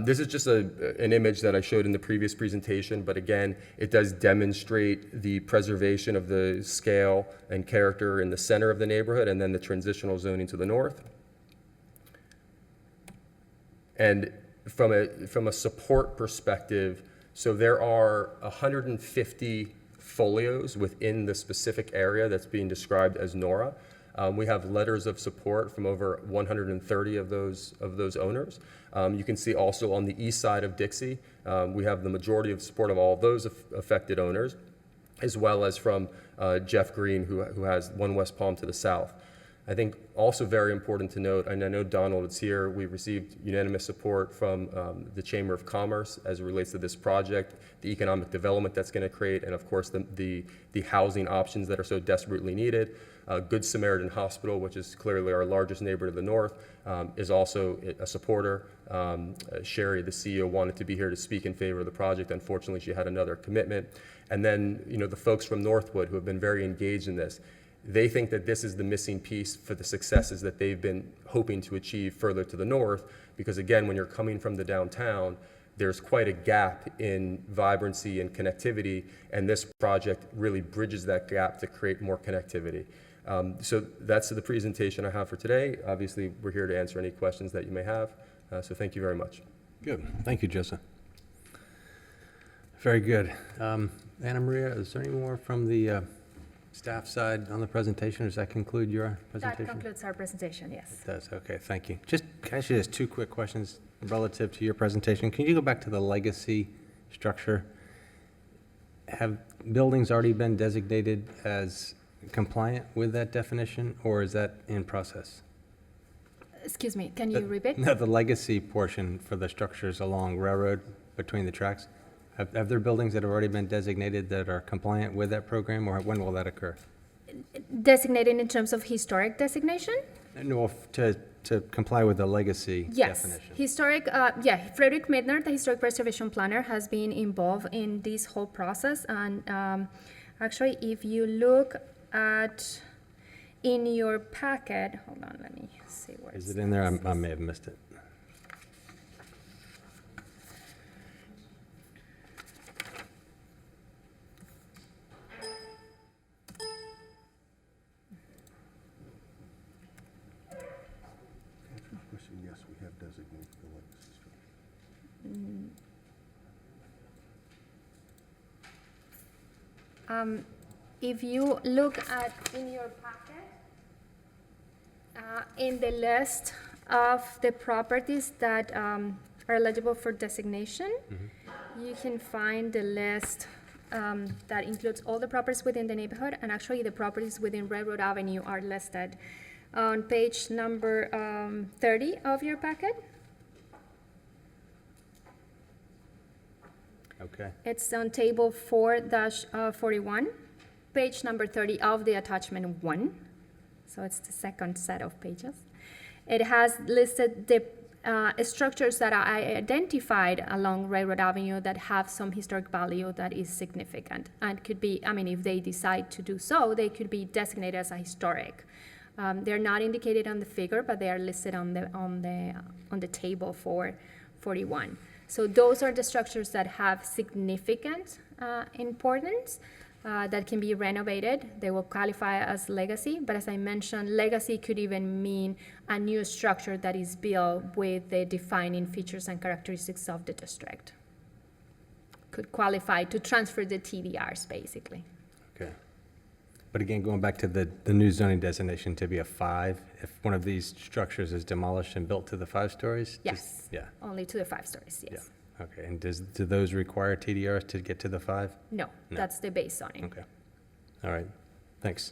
This is just an image that I showed in the previous presentation, but again, it does demonstrate the preservation of the scale and character in the center of the neighborhood and then the transitional zoning to the north. And from a support perspective, so there are 150 folios within the specific area that's being described as Nora. We have letters of support from over 130 of those owners. You can see also on the east side of Dixie, we have the majority of support of all of those affected owners, as well as from Jeff Green, who has One West Palm to the south. I think also very important to note, and I know Donald is here, we received unanimous support from the Chamber of Commerce as it relates to this project, the economic development that's going to create, and of course the housing options that are so desperately needed. Good Samaritan Hospital, which is clearly our largest neighbor to the north, is also a supporter. Sherry, the CEO, wanted to be here to speak in favor of the project. Unfortunately, she had another commitment. And then, the folks from Northwood who have been very engaged in this, they think that this is the missing piece for the successes that they've been hoping to achieve further to the north, because again, when you're coming from the downtown, there's quite a gap in vibrancy and connectivity, and this project really bridges that gap to create more connectivity. So that's the presentation I have for today. Obviously, we're here to answer any questions that you may have, so thank you very much. Good. Thank you, Joseph. Very good. Anna Maria, is there any more from the staff side on the presentation? Does that conclude your presentation? That concludes our presentation, yes. It does. Okay, thank you. Can I ask you just two quick questions relative to your presentation? Can you go back to the legacy structure? Have buildings already been designated as compliant with that definition, or is that in process? Excuse me, can you repeat? No, the legacy portion for the structures along railroad between the tracks. Have there buildings that have already been designated that are compliant with that program, or when will that occur? Designated in terms of historic designation? No, to comply with the legacy Yes. definition. Historic, Frederick Midner, the historic preservation planner, has been involved in this whole process. And actually, if you look at in your packet, hold on, let me see where Is it in there? I may have missed it. Yes, we have designated the legacy structure. If you look at in your packet, in the list of the properties that are eligible for designation, you can find the list that includes all the properties within the neighborhood, and actually the properties within Railroad Avenue are listed on page number 30 of your packet. Okay. It's on table 4-41, page number 30 of the attachment 1. So it's the second set of pages. It has listed the structures that are identified along Railroad Avenue that have some historic value that is significant and could be, if they decide to do so, they could be designated as a historic. They're not indicated on the figure, but they are listed on the table for 41. So those are the structures that have significant importance that can be renovated. They will qualify as legacy, but as I mentioned, legacy could even mean a new structure that is built with the defining features and characteristics of the district. Could qualify to transfer the TDRs, basically. Okay. But again, going back to the new zoning designation to be a 5, if one of these structures is demolished and built to the 5 stories? Yes. Yeah. Only to the 5 stories, yes. Yeah. Okay. And do those require TDRs to get to the 5? No, that's the base zoning. Okay. All right. Thanks.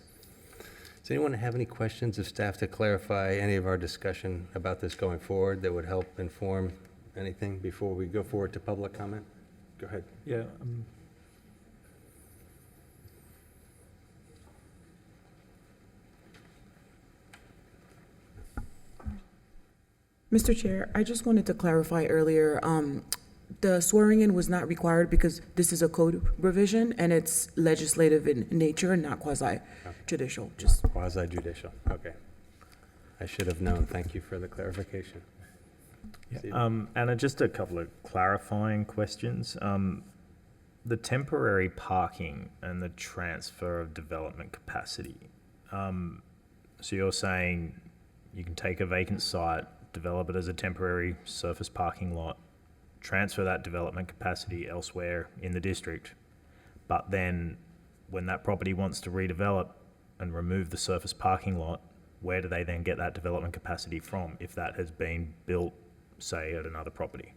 Does anyone have any questions of staff to clarify any of our discussion about this going forward that would help inform anything before we go forward to public comment? Go ahead. Yeah. Mr. Chair, I just wanted to clarify earlier, the swearing in was not required because this is a code revision and it's legislative in nature and not quasi-judicial, just. Quasi judicial, okay. I should have known. Thank you for the clarification. Stephen? Anna, just a couple of clarifying questions. The temporary parking and the transfer of development capacity. So you're saying you can take a vacant site, develop it as a temporary surface parking lot, transfer that development capacity elsewhere in the district, but then when that property wants to redevelop and remove the surface parking lot, where do they then get that development capacity from if that has been built, say, at another property?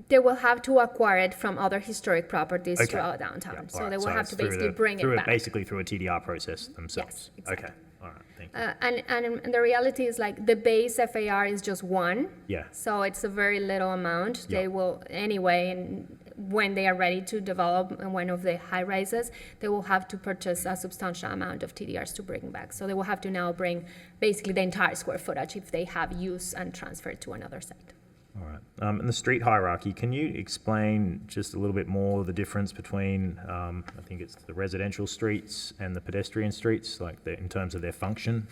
They will have to acquire it from other historic properties Okay. throughout downtown. Yeah, So alright, they will have it's to through basically the- bring through it back. Basically through a TDR process themselves? Yes, exactly. Okay, all right, thank you. And the reality is like the base FAR is just one. Yeah. So it's a very little amount. Yeah. They will, anyway, and when they are ready to develop one of the high rises, they will have to purchase a substantial amount of TDRs to bring back. So they will have to now bring basically the entire square footage if they have use and transfer it to another site. All right. And the street hierarchy, can you explain just a little bit more the difference between, I think it's the residential streets and the pedestrian streets, like in terms of their function?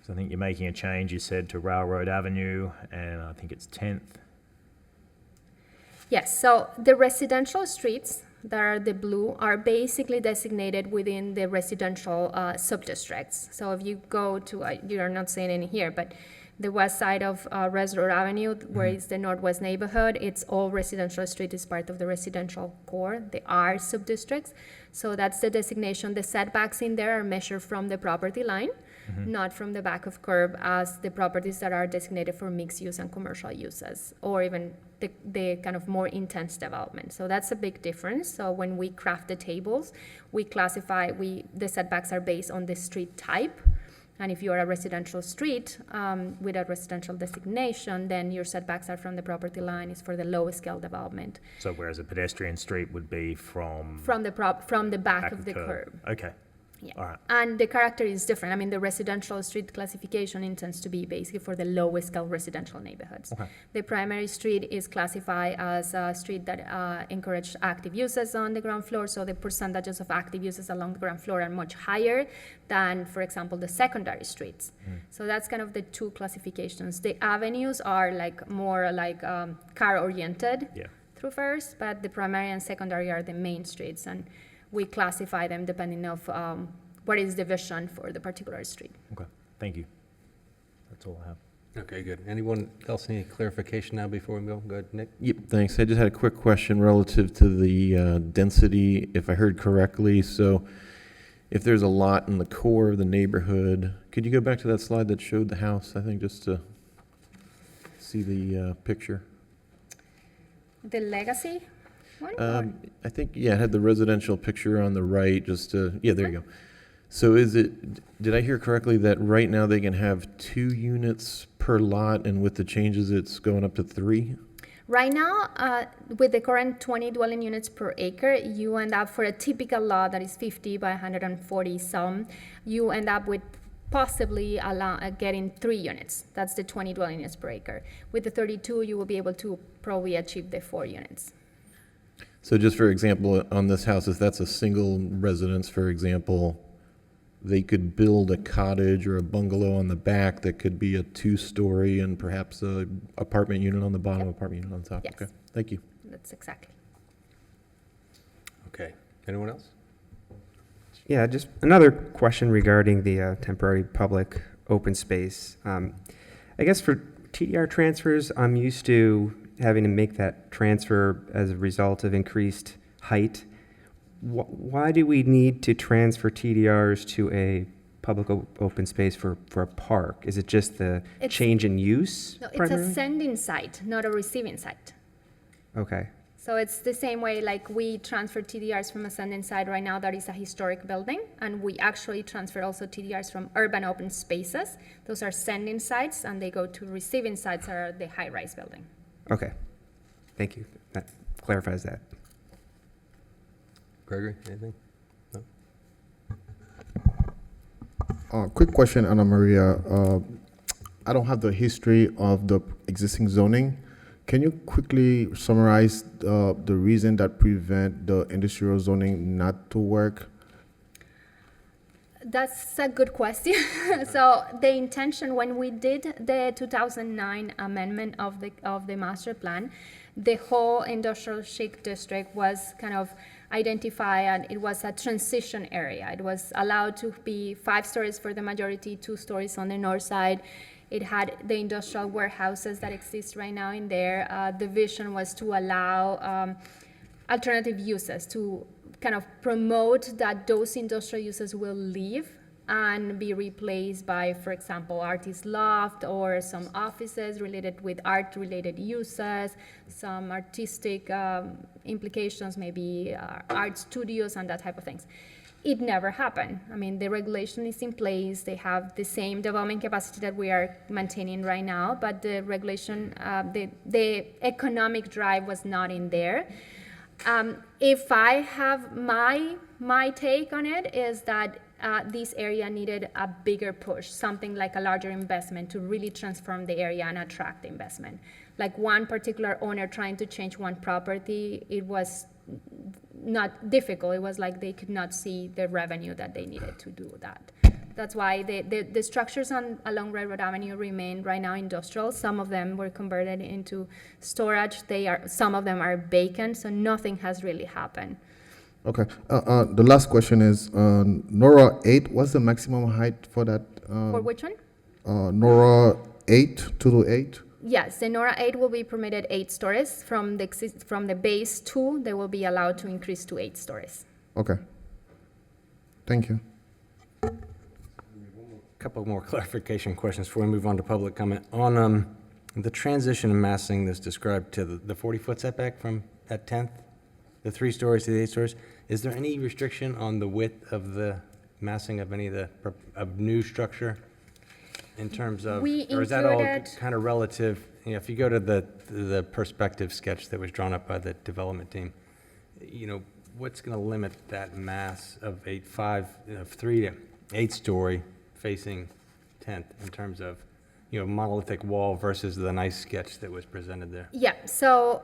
So I think you're making a change, you said, to Railroad Avenue, and I think it's 10th. Yes, so the residential streets that are the blue are basically designated within the residential subdistricts. So if you go to, you're not seeing any here, but the west side of Res Road Avenue, where it's the northwest neighborhood, it's all residential street is part of the residential core. They are subdistricts. So that's the designation. The setbacks in there are measured from the property line, not from the back of curb as the properties that are designated for mixed use and commercial uses, or even the kind of more intense development. So that's a big difference. So when we craft the tables, we classify, the setbacks are based on the street type. And if you are a residential street with a residential designation, then your setbacks are from the property line, is for the lowest scale development. So whereas a pedestrian street would be from From the back of the curb. Okay, Yeah. all right. And the character is different. I mean, the residential street classification intends to be basically for the lowest scale residential neighborhoods. Okay. The primary street is classified as a street that encourages active uses on the ground floor, so the percentages of active uses along the ground floor are much higher than, for example, the secondary streets. So that's kind of the two classifications. The avenues are like more like car-oriented Yeah. thoroughfares, but the primary and secondary are the main streets, and we classify them depending of what is the vision for the particular street. Okay, thank you. That's all I have. Okay, good. Anyone else need clarification now before we go? Go ahead, Nick. Yep, thanks. I just had a quick question relative to the density, if I heard correctly. So if there's a lot in the core of the neighborhood, could you go back to that slide that showed the house, I think, just to see the picture? The legacy one? or- I think, yeah, it had the residential picture on the right, just to, yeah, there you go. So did I hear correctly that right now they can have 2 units per lot, and with the changes, it's going up to 3? Right now, with the current 20 dwelling units per acre, you end up for a typical lot that is 50 by 140 some, you end up with possibly getting 3 units. That's the 20 dwelling units per acre. With the 32, you will be able to probably achieve the 4 units. So just for example, on this house, if that's a single residence, for example, they could build a cottage or a bungalow on the back that could be a 2-story and perhaps a apartment unit on the bottom, apartment unit on top. Yes. Okay, thank you. That's exactly. Okay. Anyone else? Yeah, just another question regarding the temporary public open space. I guess for TDR transfers, I'm used to having to make that transfer as a result of increased height. Why do we need to transfer TDRs to a public open space for a park? Is it just the change in use No, it's primarily? a sending site, not a receiving site. Okay. So it's the same way like we transfer TDRs from a sending site right now that is a historic building, and we actually transfer also TDRs from urban open spaces. Those are sending sites, and they go to receiving sites are the high-rise building. Okay, thank you. That clarifies that. Gregory, anything? Quick question, Ana Maria. I don't have the history of the existing zoning. Can you quickly summarize the reason that prevent the industrial zoning not to work? That's a good question. So the intention when we did the 2009 amendment of the master plan, the whole industrial chic district was kind of identified, and it was a transition area. It was allowed to be 5 stories for the majority, 2 stories on the north side. It had the industrial warehouses that exist right now in there. The vision was to allow alternative uses, to kind of promote that those industrial uses will leave and be replaced by, for example, artist loft or some offices related with art-related uses, some artistic implications, maybe art studios and that type of things. It never happened. I mean, the regulation is in place. They have the same development capacity that we are maintaining right now, but the regulation, the economic drive was not in there. If I have my take on it is that this area needed a bigger push, something like a larger investment to really transform the area and attract investment. Like one particular owner trying to change one property, it was not difficult. It was like they could not see the revenue that they needed to do that. That's why the structures along Railroad Avenue remain right now industrial. Some of them were converted into storage. Some of them are vacant, so nothing has really happened. Okay. The last question is, Nora 8, what's the maximum height for that? For which one? Nora 8, 2 to 8? Yes, the Nora 8 will be permitted 8 stories. From the base 2, they will be allowed to increase to 8 stories. Okay. Thank you. Couple more clarification questions before we move on to public comment. On the transition and massing that's described to the 40-foot setback from that 10th, the 3 stories to the 8 stories, is there any restriction on the width of the massing of any of the new structure in terms of, or is that all kind of relative? You know, if you go to the perspective sketch that was drawn up by the development team, you know, what's going to limit that mass of 3 to 8 story facing 10th in terms of, you know, monolithic wall versus the nice sketch that was presented there? Yeah, so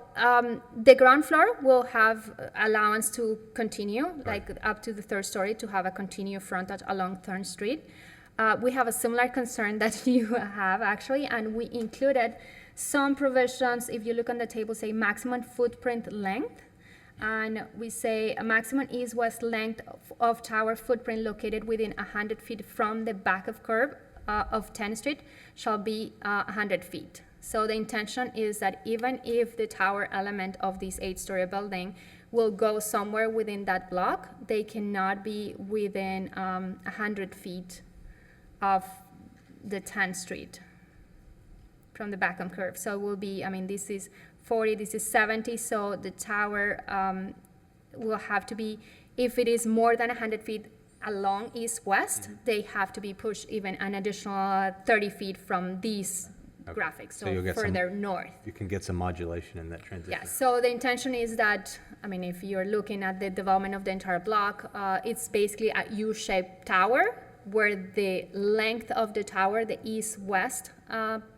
the ground floor will have allowance to continue, like up to the 3rd story, to have a continued frontage along 3rd Street. We have a similar concern that you have, actually, and we included some provisions. If you look on the table, say maximum footprint length, and we say a maximum east-west length of tower footprint located within 100 feet from the back of curb of 10th Street shall be 100 feet. So the intention is that even if the tower element of this 8-story building will go somewhere within that block, they cannot be within 100 feet of the 10th Street from the back of curve. So it will be, I mean, this is 40, this is 70, so the tower will have to be, if it is more than 100 feet along east-west, they have to be pushed even an additional 30 feet from these graphics, so you'll get further north. You can get some modulation in that transition. Yeah, so the intention is that, I mean, if you're looking at the development of the entire block, it's basically a U-shaped tower where the length of the tower, the east-west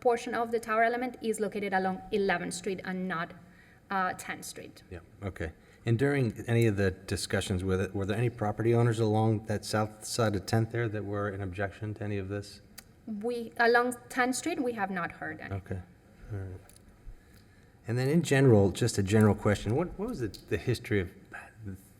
portion of the tower element, is located along 11th Street and not 10th Street. Yeah, okay. And during any of the discussions with it, were there any property owners along that south side of 10th there that were in objection to any of this? Along 10th Street, we have not heard any. Okay, all right. And then in general, just a general question, what was the history of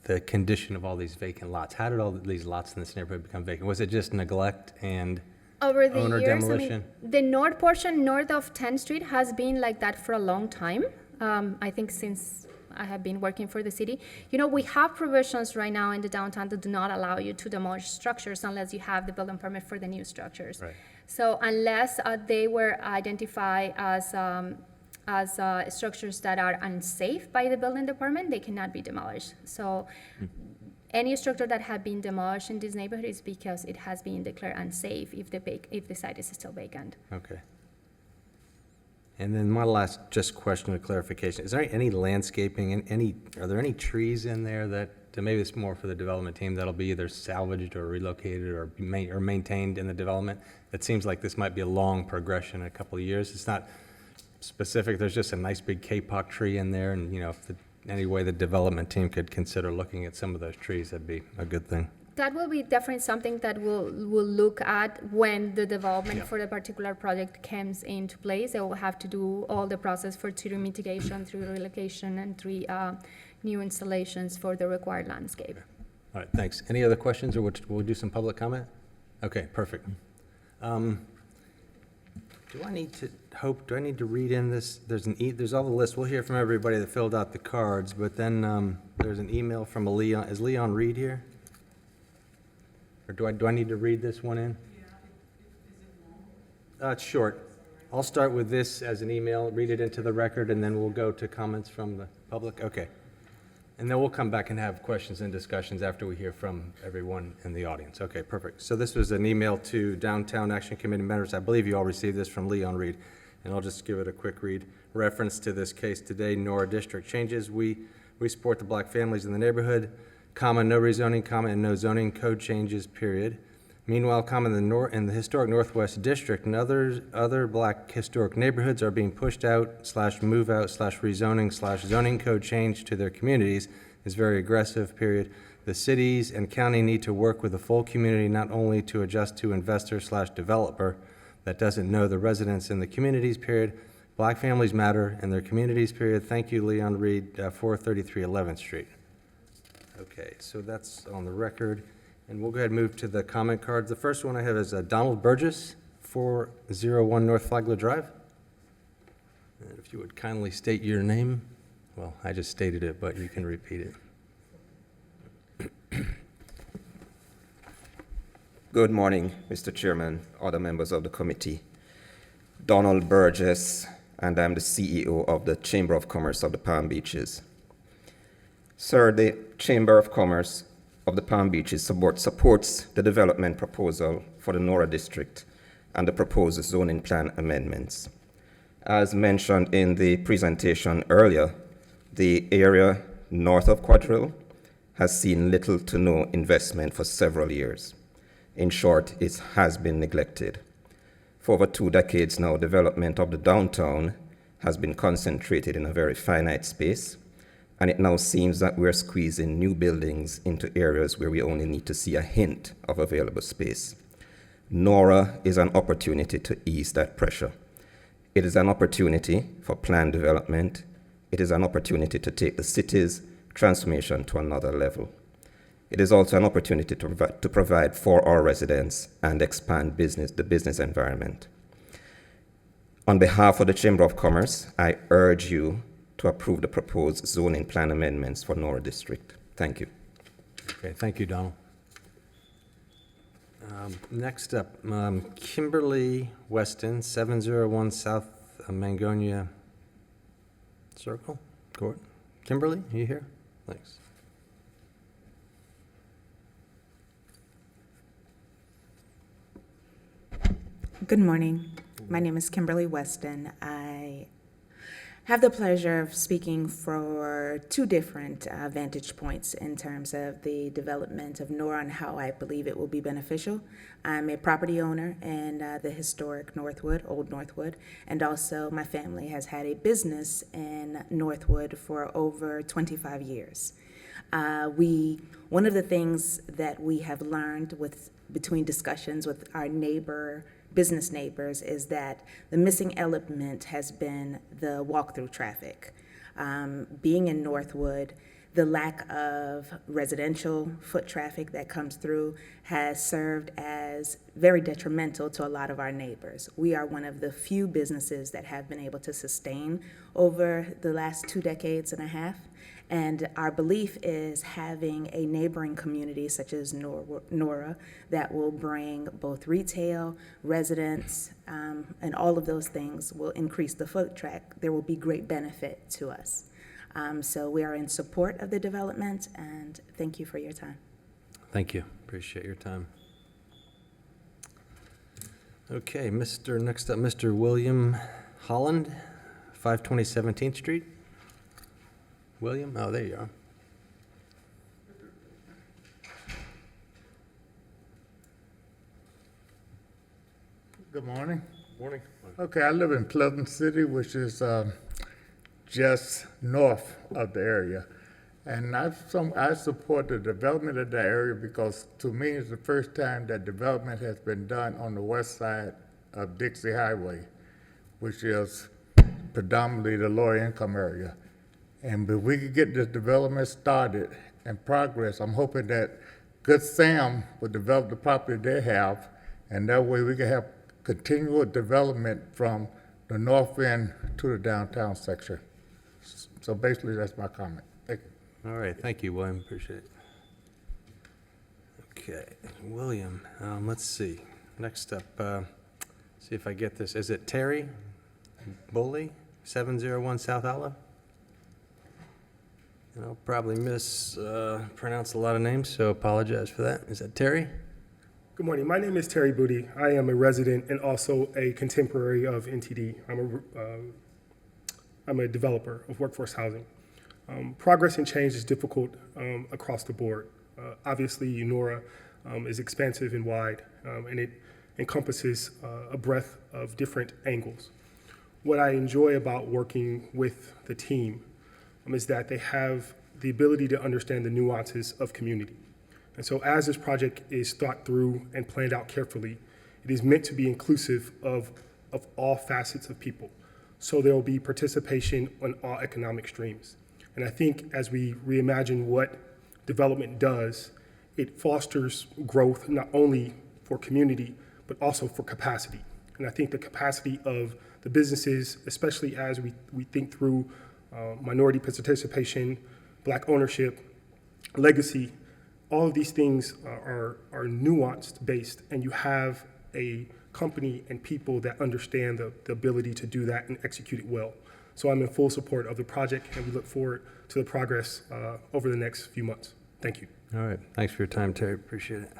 the condition of all these vacant lots? How did all these lots in this neighborhood become vacant? Was it just neglect and over the owner years, demolition? I mean, the north portion, north of 10th Street, has been like that for a long time. I think since I have been working for the city. You know, we have provisions right now in the downtown that do not allow you to demolish structures unless you have the building permit for the new structures. Right. So unless they were identified as as structures that are unsafe by the building department, they cannot be demolished. So any structure that had been demolished in this neighborhood is because it has been declared unsafe if the site is still vacant. Okay. And then my last just question of clarification, is there any landscaping and are there any trees in there that, maybe it's more for the development team, that'll be either salvaged or relocated or maintained in the development? It seems like this might be a long progression in a couple of years. It's not specific, there's just a nice big kapok tree in there, and, if any way the development team could consider looking at some of those trees, that'd be a good thing. That will be definitely something that we'll look at when the development for the particular project comes into place. They will have to do all the process for tree mitigation through relocation and through new installations for the required landscape. All right, thanks. Any other questions, or we'll do some public comment? Okay, perfect. Do I need to read in this? There's all the lists. We'll hear from everybody that filled out the cards, but then there's an email from a Leon. Is Leon Reed here? Or do I need to read this one in? It's short. I'll start with this as an email, read it into the record, and then we'll go to comments from the public. Okay. And then we'll come back and have questions and discussions after we hear from everyone in the audience. Okay, perfect. So this was an email to Downtown Action Committee members. I believe you all received this from Leon Reed, and I'll just give it a quick read. Reference to this case today, Nora District changes. We support the black families in the neighborhood, comma, no rezoning, comma, and no zoning code changes, period. Meanwhile, comma, in the historic Northwest District and other black historic neighborhoods are being pushed out / move out / rezoning / zoning code change to their communities is very aggressive, period. The cities and county need to work with the full community not only to adjust to investor / developer that doesn't know the residents in the communities, period. Black families matter and their communities, period. Thank you, Leon Reed, 433 11th Street. Okay, so that's on the record. And we'll go ahead and move to the comment cards. The first one I have is Donald Burgess, 401 North Flagler Drive. And if you would kindly state your name. Well, I just stated it, but you can repeat it. Good morning, Mr. Chairman, other members of the committee. Donald Burgess, and I'm the CEO of the Chamber of Commerce of the Palm Beaches. Sir, the Chamber of Commerce of the Palm Beaches supports the development proposal for the Nora District and the proposed zoning plan amendments. As mentioned in the presentation earlier, the area north of Quadrille has seen little to no investment for several years. In short, it has been neglected. For over 2 decades now, development of the downtown has been concentrated in a very finite space, and it now seems that we're squeezing new buildings into areas where we only need to see a hint of available space. Nora is an opportunity to ease that pressure. It is an opportunity for planned development. It is an opportunity to take the city's transformation to another level. It is also an opportunity to provide for our residents and expand the business environment. On behalf of the Chamber of Commerce, I urge you to approve the proposed zoning plan amendments for Nora District. Thank you. Okay, thank you, Donald. Next up, Kimberly Weston, 701 South Mangonia Circle Court. Kimberly, are you here? Thanks. Good morning. My name is Kimberly Weston. I have the pleasure of speaking for 2 different vantage points in terms of the development of Nora and how I believe it will be beneficial. I'm a property owner in the historic Northwood, Old Northwood, and also my family has had a business in Northwood for over 25 years. One of the things that we have learned between discussions with our business neighbors is that the missing element has been the walk-through traffic. Being in Northwood, the lack of residential foot traffic that comes through has served as very detrimental to a lot of our neighbors. We are one of the few businesses that have been able to sustain over the last 2.5 decades, And our belief is having a neighboring community such as Nora that will bring both retail, residents, and all of those things will increase the foot traffic. There will be great benefit to us. So we are in support of the development, and thank you for your time. Thank you. Appreciate your time. Okay, next up, Mr. William Holland, 520 17th Street. William, oh, there you are. Good morning. Morning. Okay, I live in Pleasant City, which is just north of the area. And I support the development of that area because to me it's the first time that development has been done on the west side of Dixie Highway, which is predominantly the lower income area. And if we could get this development started and progress, I'm hoping that Good Sam will develop the property they have, and that way we can have continual development from the north end to the downtown section. So basically, that's my comment. Thank you. All right, thank you, William, appreciate it. Okay, William, let's see. Next up, see if I get this. Is it Terry Bully, 701 South Ala? And I'll probably mispronounce a lot of names, so apologize for that. Is that Terry? Good morning. My name is Terry Booty. I am a resident and also a contemporary of NTD. I'm a developer of workforce housing. Progress and change is difficult across the board. Obviously, Nora is expansive and wide, and it encompasses a breadth of different angles. What I enjoy about working with the team is that they have the ability to understand the nuances of community. And so as this project is thought through and planned out carefully, it is meant to be inclusive of all facets of people. So there will be participation on all economic streams. And I think as we reimagine what development does, it fosters growth not only for community, but also for capacity. And I think the capacity of the businesses, especially as we think through minority participation, Black ownership, legacy, all of these things are nuanced based, and you have a company and people that understand the ability to do that and execute it well. So I'm in full support of the project, and we look forward to the progress over the next few months. Thank you. All right, thanks for your time, Terry, appreciate it.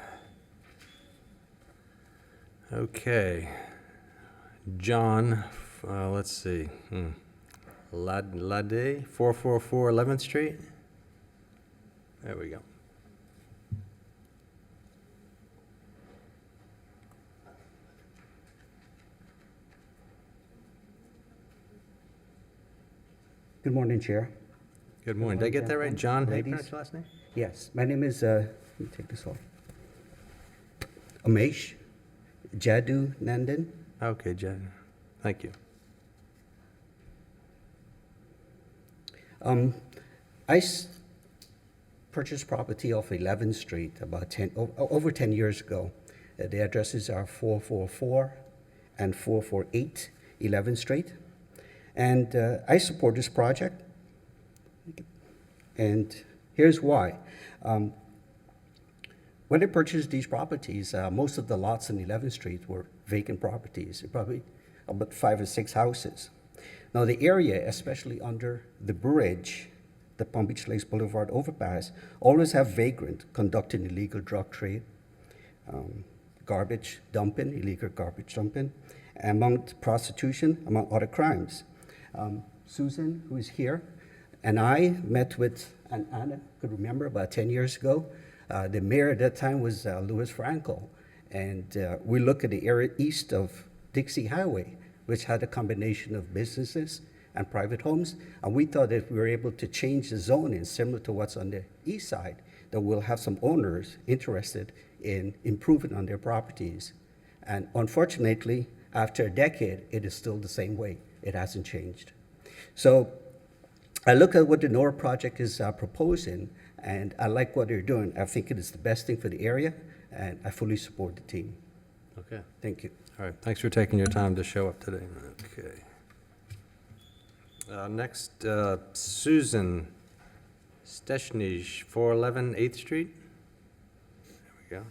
Okay, John, let's see, Lade, 444 11th Street. There we go. Good morning, Chair. Good morning. Did I get that right? John, how do you Ladies? pronounce your last name? Yes, my name is, let me take this off. Amesh Jadu Nandan. Okay, Jen, thank you. I purchased property off 11th Street about over 10 years ago. The addresses are 444 and 448 11th Street. And I support this project. And here's why. When I purchased these properties, most of the lots on 11th Street were vacant properties, probably about 5 or 6 houses. Now the area, especially under the bridge, the Palm Beach Lakes Boulevard overpass, always have vagrant conducting illegal drug trade, garbage dumping, illegal garbage dumping, among prostitution, among other crimes. Susan, who is here, and I met with, and Anna could remember about 10 years ago, the mayor at that time was Louis Franco. And we looked at the area east of Dixie Highway, which had a combination of businesses and private homes. And we thought if we were able to change the zoning similar to what's on the east side, that we'll have some owners interested in improving on their properties. And unfortunately, after a decade, it is still the same way. It hasn't changed. So I look at what the Nora project is proposing, and I like what they're doing. I think it is the best thing for the area, and I fully support the team. Okay. Thank you. All right, thanks for taking your time to show up today. Okay. Next, Susan, Stechnij, 411 8th Street. There we go.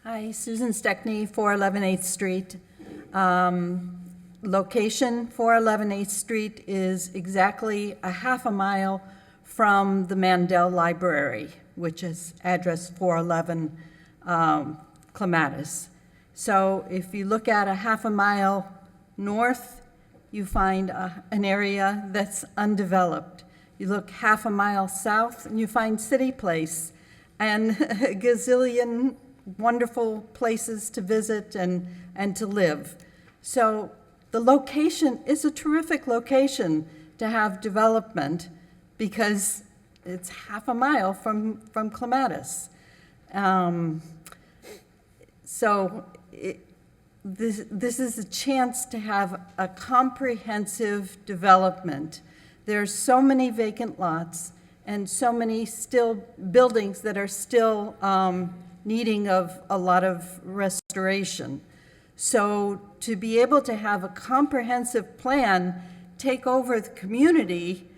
Hi, Susan Steckney, 411 8th Street. Location, 411 8th Street is exactly a half a mile from the Mandel Library, which is address 411 Clematis. So if you look at a half a mile north, you find an area that's undeveloped. You look half a mile south, and you find City Place and a gazillion wonderful places to visit and to live. So the location is a terrific location to have development because it's half a mile from Clematis. This is a chance to have a comprehensive development. There's so many vacant lots and so many still buildings that are still needing of a lot of restoration. So to be able to have a comprehensive plan take over the community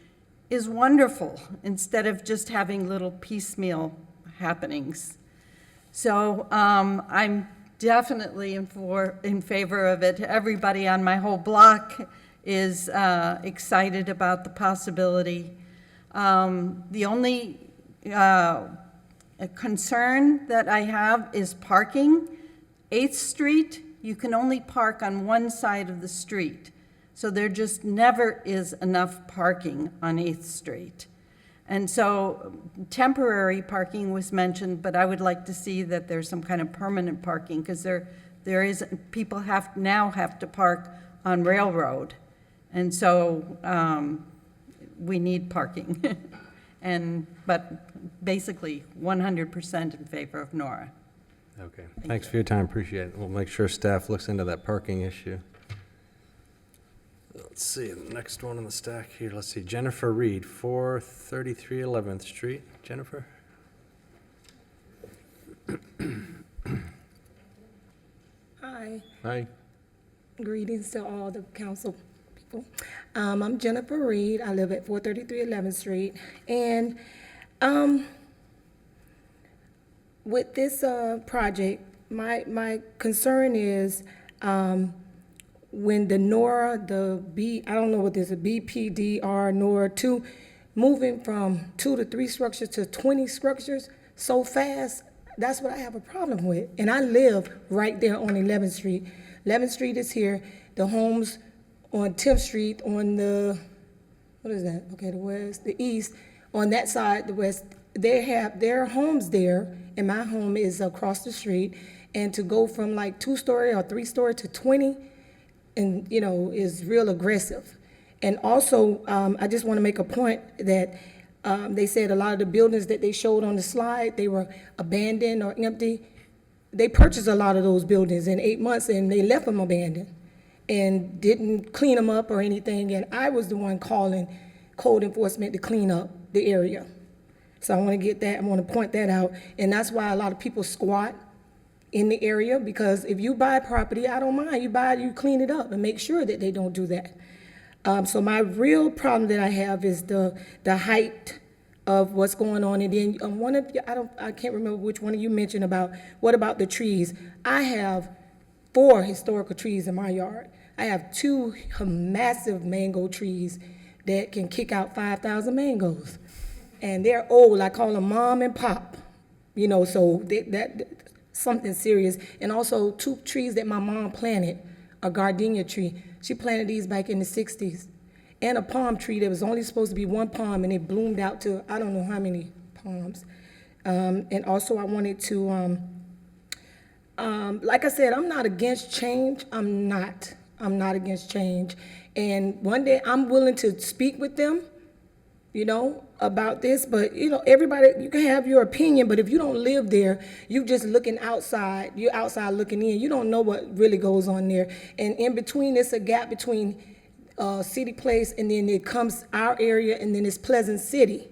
is wonderful instead of just having little piecemeal happenings. So I'm definitely in favor of it. Everybody on my whole block is excited about the possibility. The only concern that I have is parking. 8th Street, you can only park on one side of the street. So there just never is enough parking on 8th Street. And so temporary parking was mentioned, but I would like to see that there's some kind of permanent parking because there is, people now have to park on Railroad. And so we need parking. But basically 100% in favor of Nora. Okay, thanks for your time, appreciate it. We'll make sure staff looks into that parking issue. Let's see, the next one on the stack here, let's see, Jennifer Reed, 433 11th Street. Jennifer? Hi. Hi. Greetings to all the council people. I'm Jennifer Reed. I live at 433 11th Street. And with this project, my concern is when the Nora, I don't know what this is, BPDR, Nora 2, moving from 2 to 3 structures to 20 structures so fast, that's what I have a problem with. And I live right there on 11th Street. 11th Street is here. The homes on 10th Street on the, what is that? Okay, the west, the east. On that side, the west, they have their homes there, and my home is across the street. And to go from like 2-story or 3-story to 20, and is real aggressive. And also, I just want to make a point that they said a lot of the buildings that they showed on the slide, they were abandoned or empty. They purchased a lot of those buildings in 8 months and they left them abandoned and didn't clean them up or anything. And I was the one calling code enforcement to clean up the area. So I want to get that, I want to point that out. And that's why a lot of people squat in the area, because if you buy property, I don't mind, you clean it up and make sure that they don't do that. So my real problem that I have is the height of what's going on. And then one of you, I can't remember which one of you mentioned about, what about the trees? I have 4 historical trees in my yard. I have 2 massive mango trees that can kick out 5,000 mangoes. And they're old, I call them mom and pop, so that something serious. And also 2 trees that my mom planted, a gardenia tree. She planted these back in the 60s. And a palm tree that was only supposed to be 1 palm, and it bloomed out to I don't know how many palms. And also I wanted to, like I said, I'm not against change. I'm not against change. And one day I'm willing to speak with them, about this, but everybody, you can have your opinion, but if you don't live there, you just looking outside, you're outside looking in, you don't know what really goes on there. And in between, it's a gap between City Place, and then it comes our area, and then it's Pleasant City.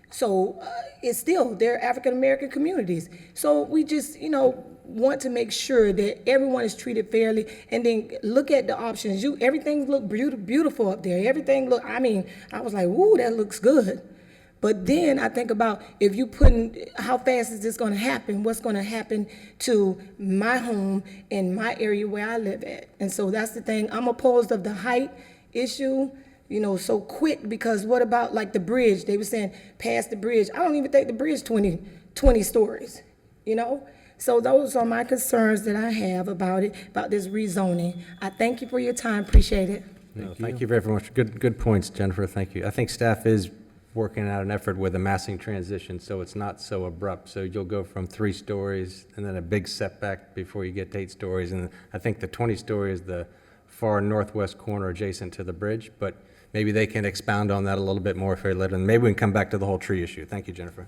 So it's still, they're African-American communities. So we just, want to make sure that everyone is treated fairly, and then look at the options. Everything looked beautiful up there. Everything looked, I was like, woo, that looks good. But then I think about, if you how fast is this gonna happen? What's gonna happen to my home and my area where I live at? And so that's the thing. I'm opposed of the height issue, so quick, because what about like the bridge? They were saying past the bridge. I don't even think the bridge 20 stories, So those are my concerns that I have about this rezoning. I thank you for your time, appreciate it. Thank you very much. Good points, Jennifer, thank you. I think staff is working out an effort with a massing transition, so it's not so abrupt. So you'll go from 3 stories and then a big setback before you get to 8 stories. And I think the 20 story is the far northwest corner adjacent to the bridge, but maybe they can expound on that a little bit more if they let them. Maybe we can come back to the whole tree issue. Thank you, Jennifer.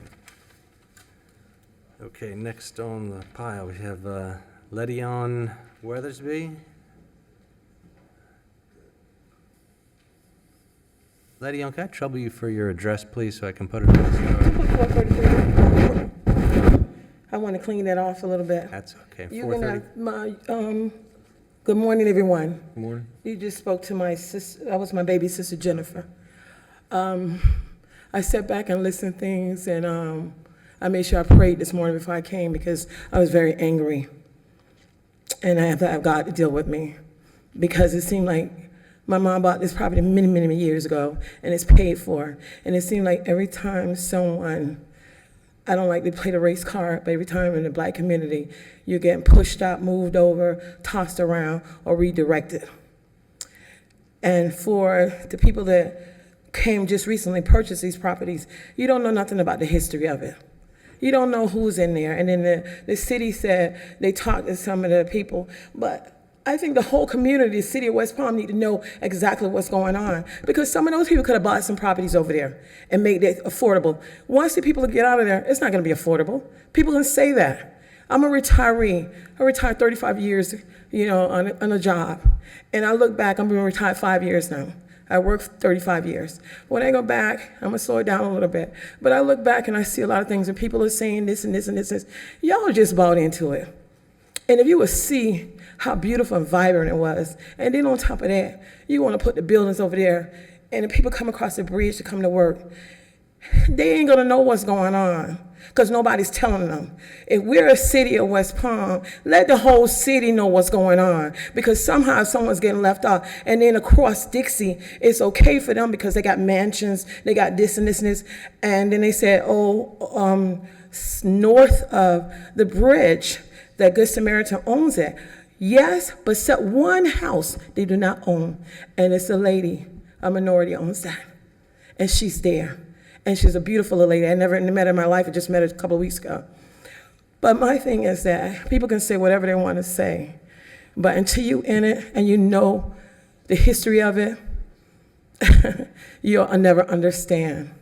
Okay, next on the pile, we have Ledion Weathersby. Ledion, can I trouble you for your address, please, so I can put it on the I want to clean that off a little bit. That's okay. You 430. can have good morning, everyone. Good morning. You just spoke to my sister, that was my baby sister, Jennifer. I sat back and listened to things, and I made sure I prayed this morning before I came, because I was very angry. And I have to have God to deal with me, because it seemed like my mom bought this property many, many years ago, and it's paid for. And it seemed like every time someone, I don't like to play the race card, but every time in the Black community, you're getting pushed out, moved over, tossed around, or redirected. And for the people that came just recently, purchased these properties, you don't know nothing about the history of it. You don't know who's in there. And then the city said they talked to some of the people, but I think the whole community, the city of West Palm, need to know exactly what's going on, because some of those people could have bought some properties over there and made it affordable. Once the people get out of there, it's not going to be affordable. People can say that. I'm a retiree. I retired 35 years, on a job. And I look back, I'm being retired 5 years now. I worked 35 years. When I go back, I'm gonna slow it down a little bit, but I look back and I see a lot of things, and people are saying this and this and this and this. Y'all just bought into it. And if you would see how beautiful and vibrant it was, and then on top of that, you wanna put the buildings over there, and the people come across the bridge to come to work, they ain't gonna know what's going on, because nobody's telling them. If we're a city of West Palm, let the whole city know what's going on, because somehow someone's getting left out. And then across Dixie, it's okay for them because they got mansions, they got this and this and this. And then they said, north of the bridge, that Good Samaritan owns it. Yes, but except one house they do not own, and it's a lady, a minority owns that, and she's there. And she's a beautiful little lady. I never met her in my life. I just met her a couple of weeks ago. But my thing is that people can say whatever they want to say, but until you're in it and you know the history of it, you'll never understand.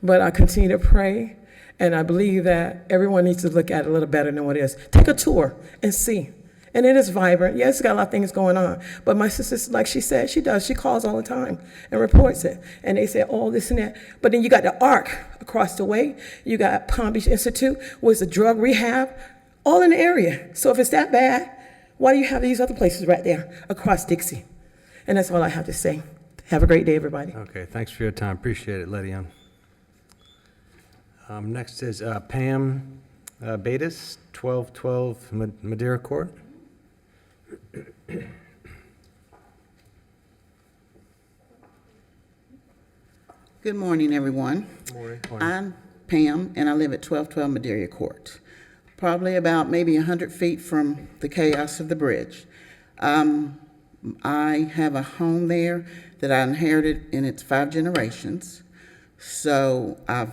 But I continue to pray, and I believe that everyone needs to look at it a little better than what it is. Take a tour and see. And it is vibrant. Yes, it's got a lot of things going on. But my sister, like she said, she calls all the time and reports it. And they say, oh, this and that. But then you got the ARC across the way. You got Palm Beach Institute, was the drug rehab, all in the area. So if it's that bad, why do you have these other places right there across Dixie? And that's all I have to say. Have a great day, everybody. Okay, thanks for your time. Appreciate it, Ledion. Next is Pam Batis, 1212 Madeira Court. Good morning, everyone. Morning. I'm Pam, and I live at 1212 Madeira Court, probably about maybe 100 feet from the chaos of the bridge. I have a home there that I inherited in its 5 generations, so I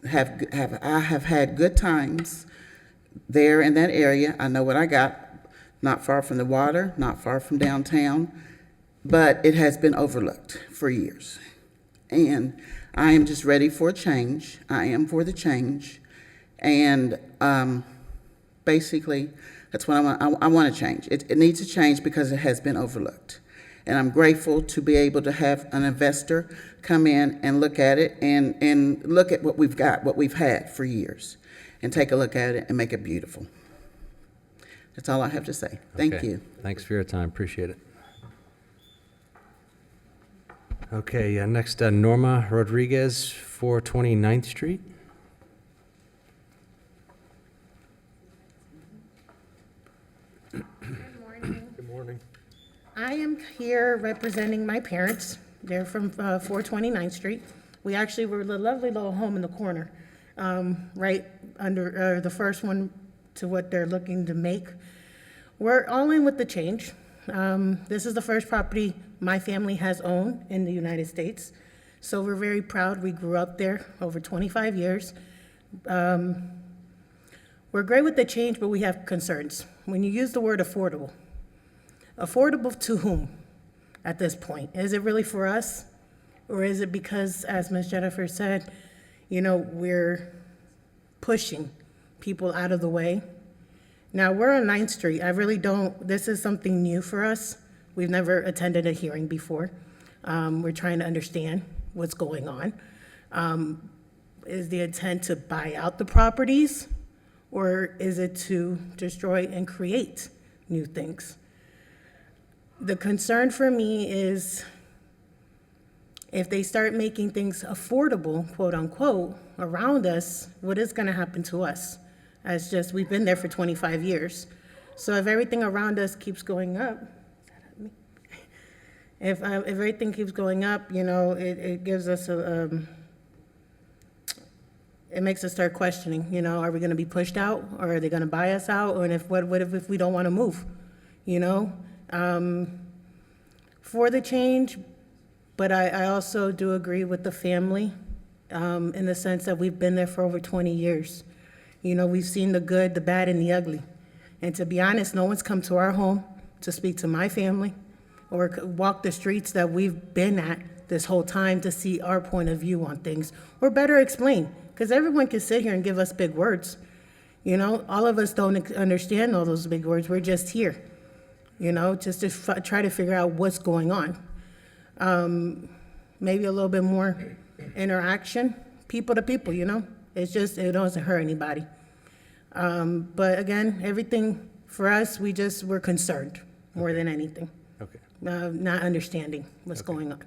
have had good times there in that area. I know what I got. Not far from the water, not far from downtown, but it has been overlooked for years. And I am just ready for a change. I am for the change. And basically, that's what I want to change. It needs to change because it has been overlooked. And I'm grateful to be able to have an investor come in and look at it and look at what we've got, what we've had for years, and take a look at it and make it beautiful. That's all I have to say. Thank Okay. you. Thanks for your time, appreciate it. Okay, next, Norma Rodriguez, 429th Street. Good morning. I am here representing my parents. They're from 429th Street. We actually were a lovely little home in the corner, right under the first one to what they're looking to make. We're all in with the change. This is the first property my family has owned in the United States. So we're very proud. We grew up there over 25 years. We're great with the change, but we have concerns. When you use the word affordable to whom at this point? Is it really for us? Or is it because, as Ms. Jennifer said, we're pushing people out of the way? Now, we're on 9th Street. This is something new for us. We've never attended a hearing before. We're trying to understand what's going on. Is the intent to buy out the properties? Or is it to destroy and create new things? The concern for me is if they start making things affordable, quote unquote, around us, what is going to happen to us? We've been there for 25 years. So if everything around us keeps going up, if everything keeps going up, it gives us it makes us start questioning, are we going to be pushed out, or are they going to buy us out? Or what if we don't want to move, for the change, but I also do agree with the family in the sense that we've been there for over 20 years. We've seen the good, the bad, and the ugly. And to be honest, no one's come to our home to speak to my family or walk the streets that we've been at this whole time to see our point of view on things, or better explain. Because everyone can sit here and give us big words. All of us don't understand all those big words. We're just here, just to try to figure out what's going on. Maybe a little bit more interaction, people to people, it doesn't hurt anybody. But again, everything for us, we're concerned more than anything. Okay. Not understanding what's going on.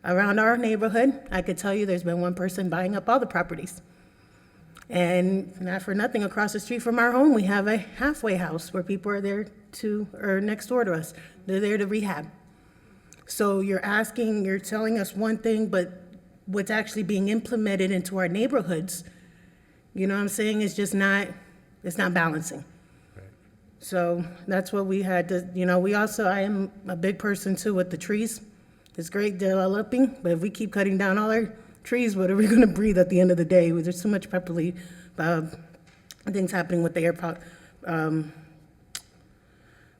Around our neighborhood, I could tell you there's been one person buying up all the properties. And not for nothing, across the street from our home, we have a halfway house where people are there or next door to us. They're there to rehab. So you're telling us one thing, but what's actually being implemented into our neighborhoods, what I'm saying, is just it's not balancing. Right. So that's what we had to, I am a big person too with the trees. It's great developing, but if we keep cutting down all our trees, what are we going to breathe at the end of the day? There's too much things happening with the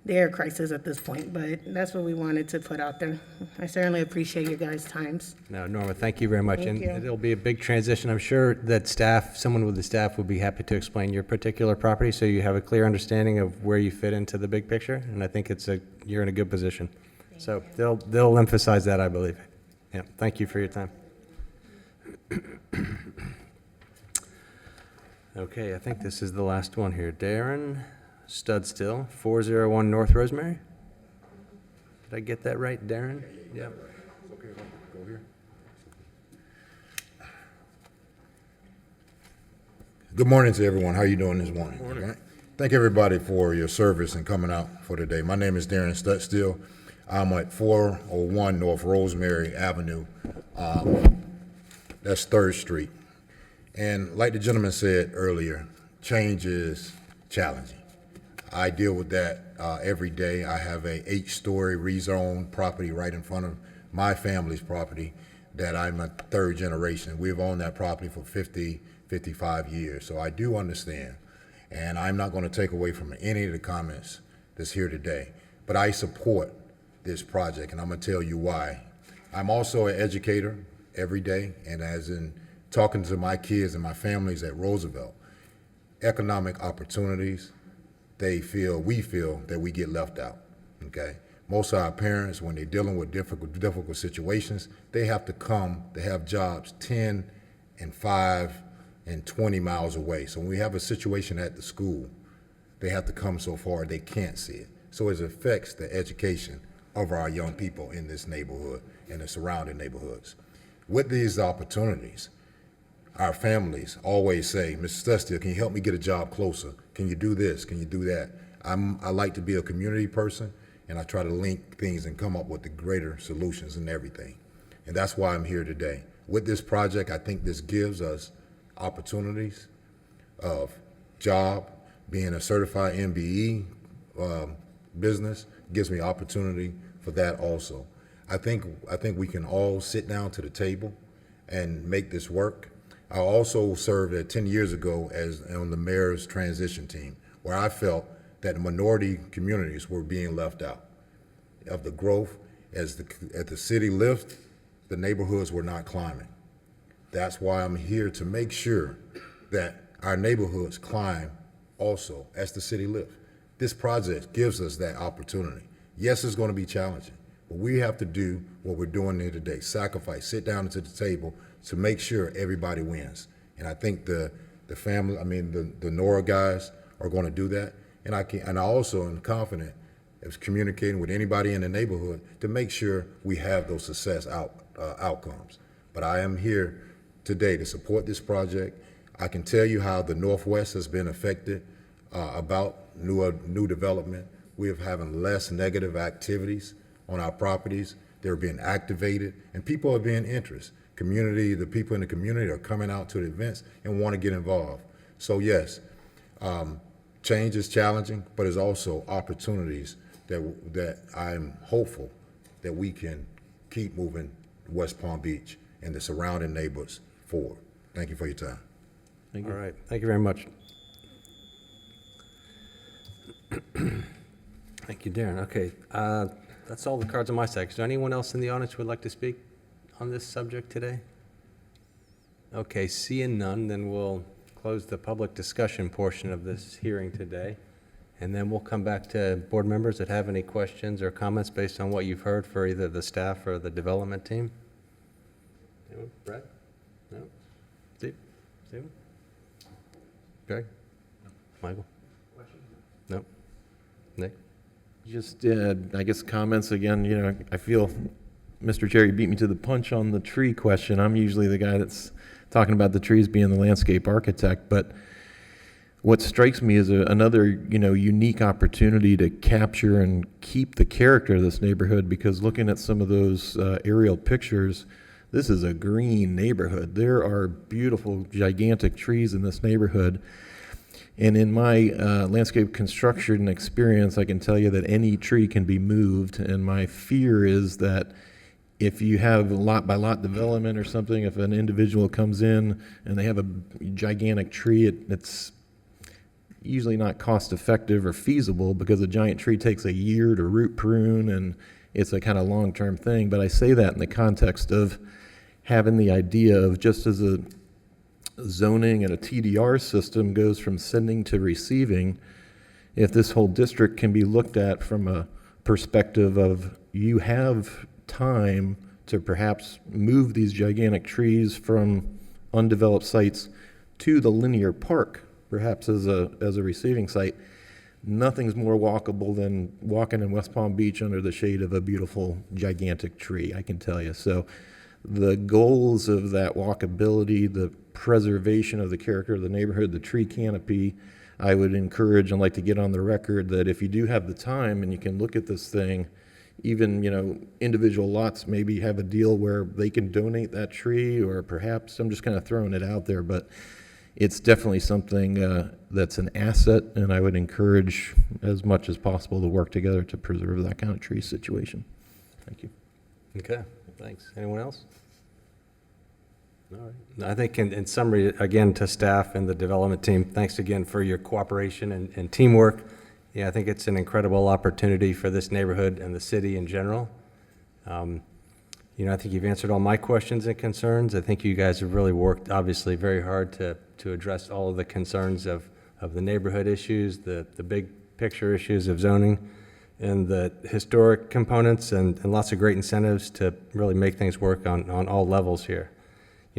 air crisis at this point, but that's what we wanted to put out there. I certainly appreciate your guys' times. No, Norma, thank you very much. Thank And you. it'll be a big transition. I'm sure that someone with the staff would be happy to explain your particular property so you have a clear understanding of where you fit into the big picture. And I think you're in a good position. So they'll emphasize that, I believe. Yeah, thank you for your time. Okay, I think this is the last one here. Darren Studstill, 401 North Rosemary. Did I get that right, Darren? Yeah. Go here. Good morning to everyone. How are you doing this morning? Morning. Okay. Thank everybody for your service and coming out for today. My name is Darren Studstill. I'm at 401 North Rosemary Avenue. That's 3rd Street. And like the gentleman said earlier, change is challenging. I deal with that every day. I have a 8-story rezoned property right in front of my family's property that I'm a 3rd generation. We've owned that property for 50, 55 years. So I do understand. And I'm not going to take away from any of the comments that's here today. But I support this project, and I'm going to tell you why. I'm also an educator every day, and as in talking to my kids and my families at Roosevelt, economic opportunities, we feel that we get left out, okay? Most of our parents, when they're dealing with difficult situations, they have to come, they have jobs 10 and 5 and 20 miles away. So when we have a situation at the school, they have to come so far they can't see it. So it affects the education of our young people in this neighborhood and the surrounding neighborhoods. With these opportunities, our families always say, Mr. Studstill, can you help me get a job closer? Can you do this? Can you do that? I like to be a community person, and I try to link things and come up with the greater solutions and everything. And that's why I'm here today. With this project, I think this gives us opportunities of job, being a certified MBE business gives me opportunity for that also. I think we can all sit down to the table and make this work. I also served 10 years ago as on the mayor's transition team, where I felt that minority communities were being left out of the growth. As the city lifted, the neighborhoods were not climbing. That's why I'm here to make sure that our neighborhoods climb also as the city lifts. This project gives us that opportunity. Yes, it's going to be challenging, but we have to do what we're doing here today, sacrifice, sit down at the table to make sure everybody wins. And I think the family, the Nora guys are going to do that. And I also am confident as communicating with anybody in the neighborhood to make sure we have those success outcomes. But I am here today to support this project. I can tell you how the Northwest has been affected about new development. We are having less negative activities on our properties. They're being activated, and people are being interested. The people in the community are coming out to the events and want to get involved. So yes, change is challenging, but there's also opportunities that I'm hopeful that we can keep moving West Palm Beach and the surrounding neighbors forward. Thank you for your time. All right, thank you very much. Thank you, Darren. Okay, that's all the cards on my side. Is there anyone else in the audience who would like to speak on this subject today? Okay, seeing none, then we'll close the public discussion portion of this hearing today. And then we'll come back to board members that have any questions or comments based on what you've heard for either the staff or the development team. Anyone? Brad? No? Steve? Steven? Greg? Michael? No? Nick? Just, I guess comments again, I feel Mr. Cherry beat me to the punch on the tree question. I'm usually the guy that's talking about the trees being the landscape architect, but what strikes me is another, unique opportunity to capture and keep the character of this neighborhood, because looking at some of those aerial pictures, this is a green neighborhood. There are beautiful, gigantic trees in this neighborhood. And in my landscape construction experience, I can tell you that any tree can be moved. And my fear is that if you have lot by lot development or something, if an individual comes in and they have a gigantic tree, it's usually not cost effective or feasible, because a giant tree takes a year to root prune and it's a kind of long-term thing. But I say that in the context of having the idea of, just as a zoning and a TDR system goes from sending to receiving, if this whole district can be looked at from a perspective of, you have time to perhaps move these gigantic trees from undeveloped sites to the linear park, perhaps as a receiving site. Nothing's more walkable than walking in West Palm Beach under the shade of a beautiful, gigantic tree, I can tell you. So the goals of that walkability, the preservation of the character of the neighborhood, the tree canopy, I would encourage and like to get on the record that if you do have the time and you can look at this thing, even, individual lots maybe have a deal where they can donate that tree, or perhaps, I'm just kind of throwing it out there, but it's definitely something that's an asset, and I would encourage as much as possible to work together to preserve that kind of tree situation. Thank you. Okay, thanks. Anyone else? All right. I think in summary, again, to staff and the development team, thanks again for your cooperation and teamwork. Yeah, I think it's an incredible opportunity for this neighborhood and the city in general. I think you've answered all my questions and concerns. I think you guys have really worked, obviously, very hard to address all of the concerns of the neighborhood issues, the big picture issues of zoning. in the historic components and lots of great incentives to really make things work on all levels here.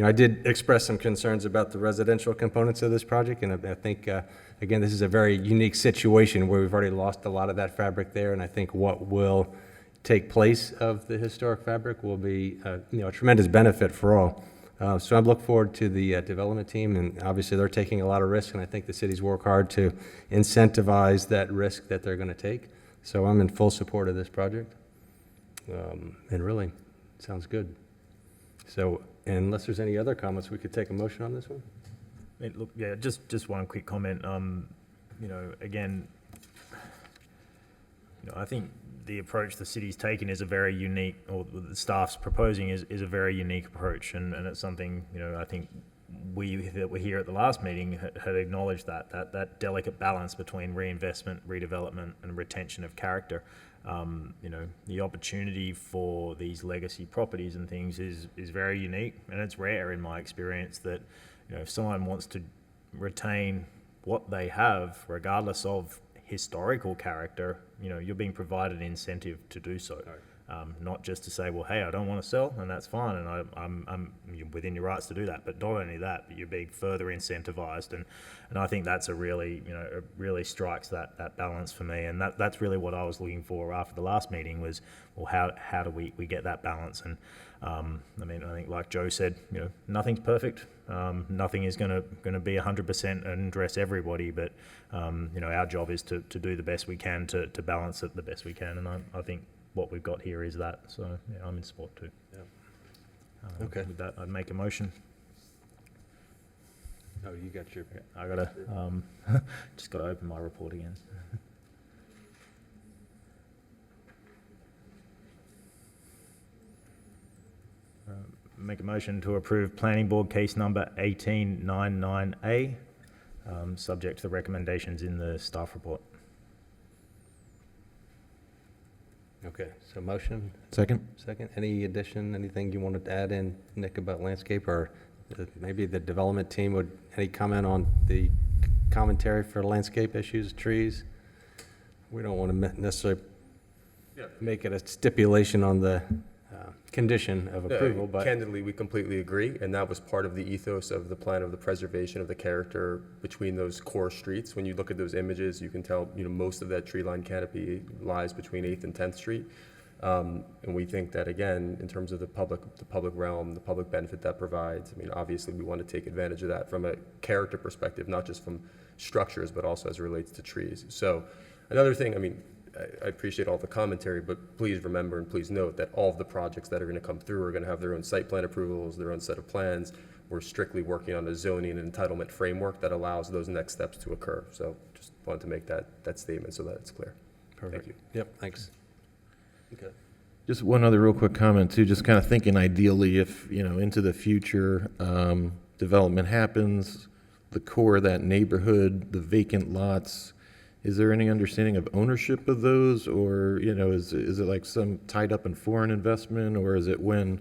I did express some concerns about the residential components of this project, and I think, again, this is a very unique situation where we've already lost a lot of that fabric there, and I think what will take place of the historic fabric will be, a tremendous benefit for all. So I look forward to the development team, and obviously they're taking a lot of risk, and I think the cities work hard to incentivize that risk that they're going to take. So I'm in full support of this project, and really, sounds good. So unless there's any other comments, we could take a motion on this one? Look, yeah, just one quick comment. Again, I think the approach the city's taken is a very unique, or the staff's proposing is a very unique approach, and it's something, I think that were here at the last meeting had acknowledged that delicate balance between reinvestment, redevelopment, and retention of character. The opportunity for these legacy properties and things is very unique, and it's rare in my experience that, if someone wants to retain what they have, regardless of historical character, you're being provided an incentive to do so. Not just to say, well, hey, I don't want to sell, and that's fine, and you're within your rights to do that. But not only that, but you're being further incentivized, and I think that's it really strikes that balance for me, and that's really what I was looking for after the last meeting was, well, how do we get that balance? And I think like Joe said, nothing's perfect. Nothing is going to be 100% and address everybody, but our job is to do the best we can to balance it the best we can, and I think what we've got here is that. So yeah, I'm in support too. Yeah. Okay. With that, I'd make a motion. Oh, you got your... I gotta, just gotta open my report again. Make a motion to approve Planning Board case number 1899A, subject to the recommendations in the staff report. Okay, so motion? Second. Second. Any addition, anything you wanted to add in, Nick, about landscape, or maybe the development team would, any comment on the commentary for landscape issues, trees? We don't want to necessarily make it a stipulation on the condition of approval, but... Candidly, we completely agree, and that was part of the ethos of the plan of the preservation of the character between those core streets. When you look at those images, you can tell, most of that tree line canopy lies between 8th and 10th Street. And we think that, again, in terms of the public realm, the public benefit that provides, obviously we want to take advantage of that from a character perspective, not just from structures, but also as it relates to trees. So another thing, I appreciate all the commentary, but please remember and please note that all of the projects that are going to come through are going to have their own site plan approvals, their own set of plans. We're strictly working on a zoning and entitlement framework that allows those next steps to occur. So just wanted to make that statement so that it's clear. Perfect. Thank you. Yep, thanks. Okay. Just one other real quick comment too, just kind of thinking ideally if, into the future, development happens, the core of that neighborhood, the vacant lots, is there any understanding of ownership of those, or, is it like some tied up in foreign investment, or is it when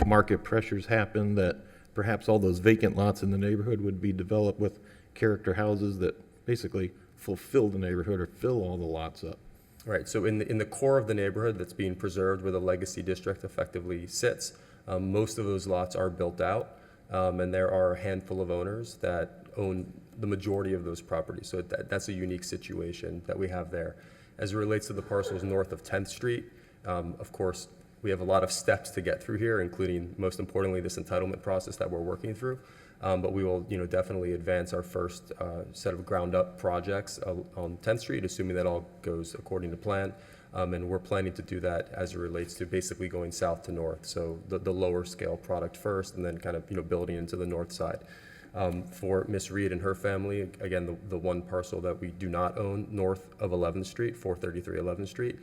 market pressures happen that perhaps all those vacant lots in the neighborhood would be developed with character houses that basically fulfill the neighborhood or fill all the lots up? Right, so in the core of the neighborhood that's being preserved where the legacy district effectively sits, most of those lots are built out, and there are a handful of owners that own the majority of those properties. So that's a unique situation that we have there. As it relates to the parcels north of 10th Street, of course, we have a lot of steps to get through here, including, most importantly, this entitlement process that we're working through. But we will, definitely advance our first set of ground-up projects on 10th Street, assuming that all goes according to plan. And we're planning to do that as it relates to basically going south to north. So the lower scale product first, and then kind of, building into the north side. For Miss Reed and her family, again, the one parcel that we do not own north of 11th Street, 433 11th Street.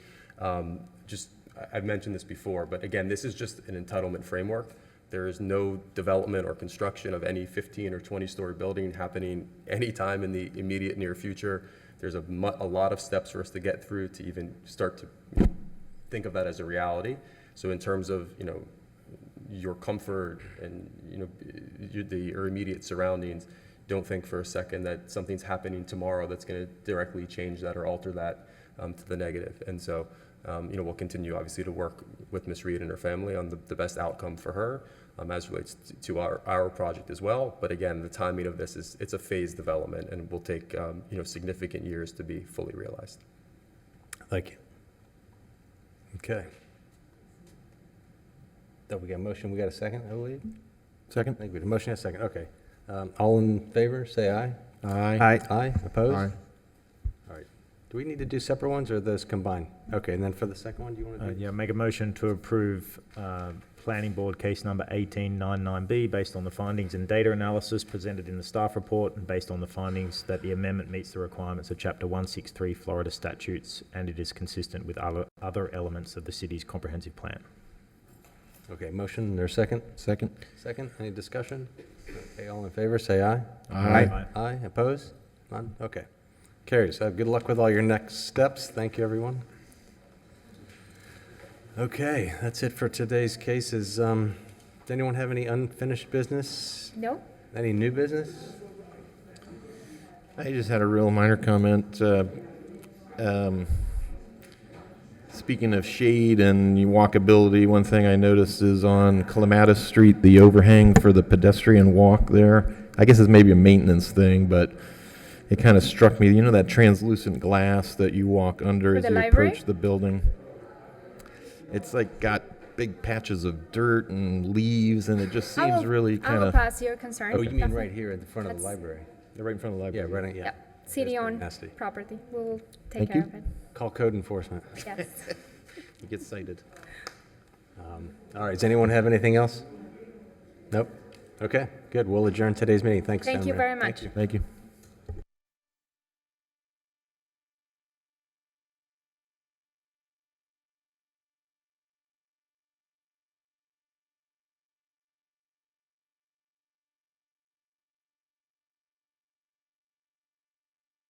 I've mentioned this before, but again, this is just an entitlement framework. There is no development or construction of any 15 or 20-story building happening anytime in the immediate near future. There's a lot of steps for us to get through to even start to think of that as a reality. So in terms of, your comfort and, your immediate surroundings, don't think for a second that something's happening tomorrow that's going to directly change that or alter that. to the negative. And so, we'll continue obviously to work with Ms. Reed and her family on the best outcome for her as relates to our project as well. But again, the timing of this it's a phased development and will take, significant years to be fully realized. Thank you. Okay. So we got a motion, we got a second, I believe? Second? I think we had a motion and a second, okay. All in favor, say aye. Aye. Aye, opposed? Aye. All right. Do we need to do separate ones or are those combined? Okay, and then for the second one, do you want to do? Yeah, make a motion to approve Planning Board case number 1899B based on the findings and data analysis presented in the staff report and based on the findings that the amendment meets the requirements of Chapter 163 Florida statutes and it is consistent with other elements of the city's comprehensive plan. Okay, motion, there's a second? Second? Second, any discussion? Okay, all in favor, say aye. Aye. Aye, opposed? None? Okay. Carries. Good luck with all your next steps. Thank you, everyone. Okay, that's it for today's cases. Does anyone have any unfinished business? No? Any new business? I just had a real minor comment. Speaking of shade and walkability, one thing I noticed is on Clematis Street, the overhang for the pedestrian walk there. I guess it's maybe a maintenance thing, but it kind of struck me. You know that translucent glass that you walk under For as the you library? approach the building? It's like got big patches of dirt and leaves, and it just seems really I kind will of... pass your concern. Oh, you mean Definitely. right here at the front of the That's- library? Right in front of the Yeah, library. right, yeah. Yep, city-owned nasty. property. We'll take Thank care you. of it. Call code enforcement. Yes. You get cited. All right, does anyone have anything else? Nope? Okay, good. We'll adjourn today's meeting. Thanks, Thank you Senator. very much. Thank you. Thank you.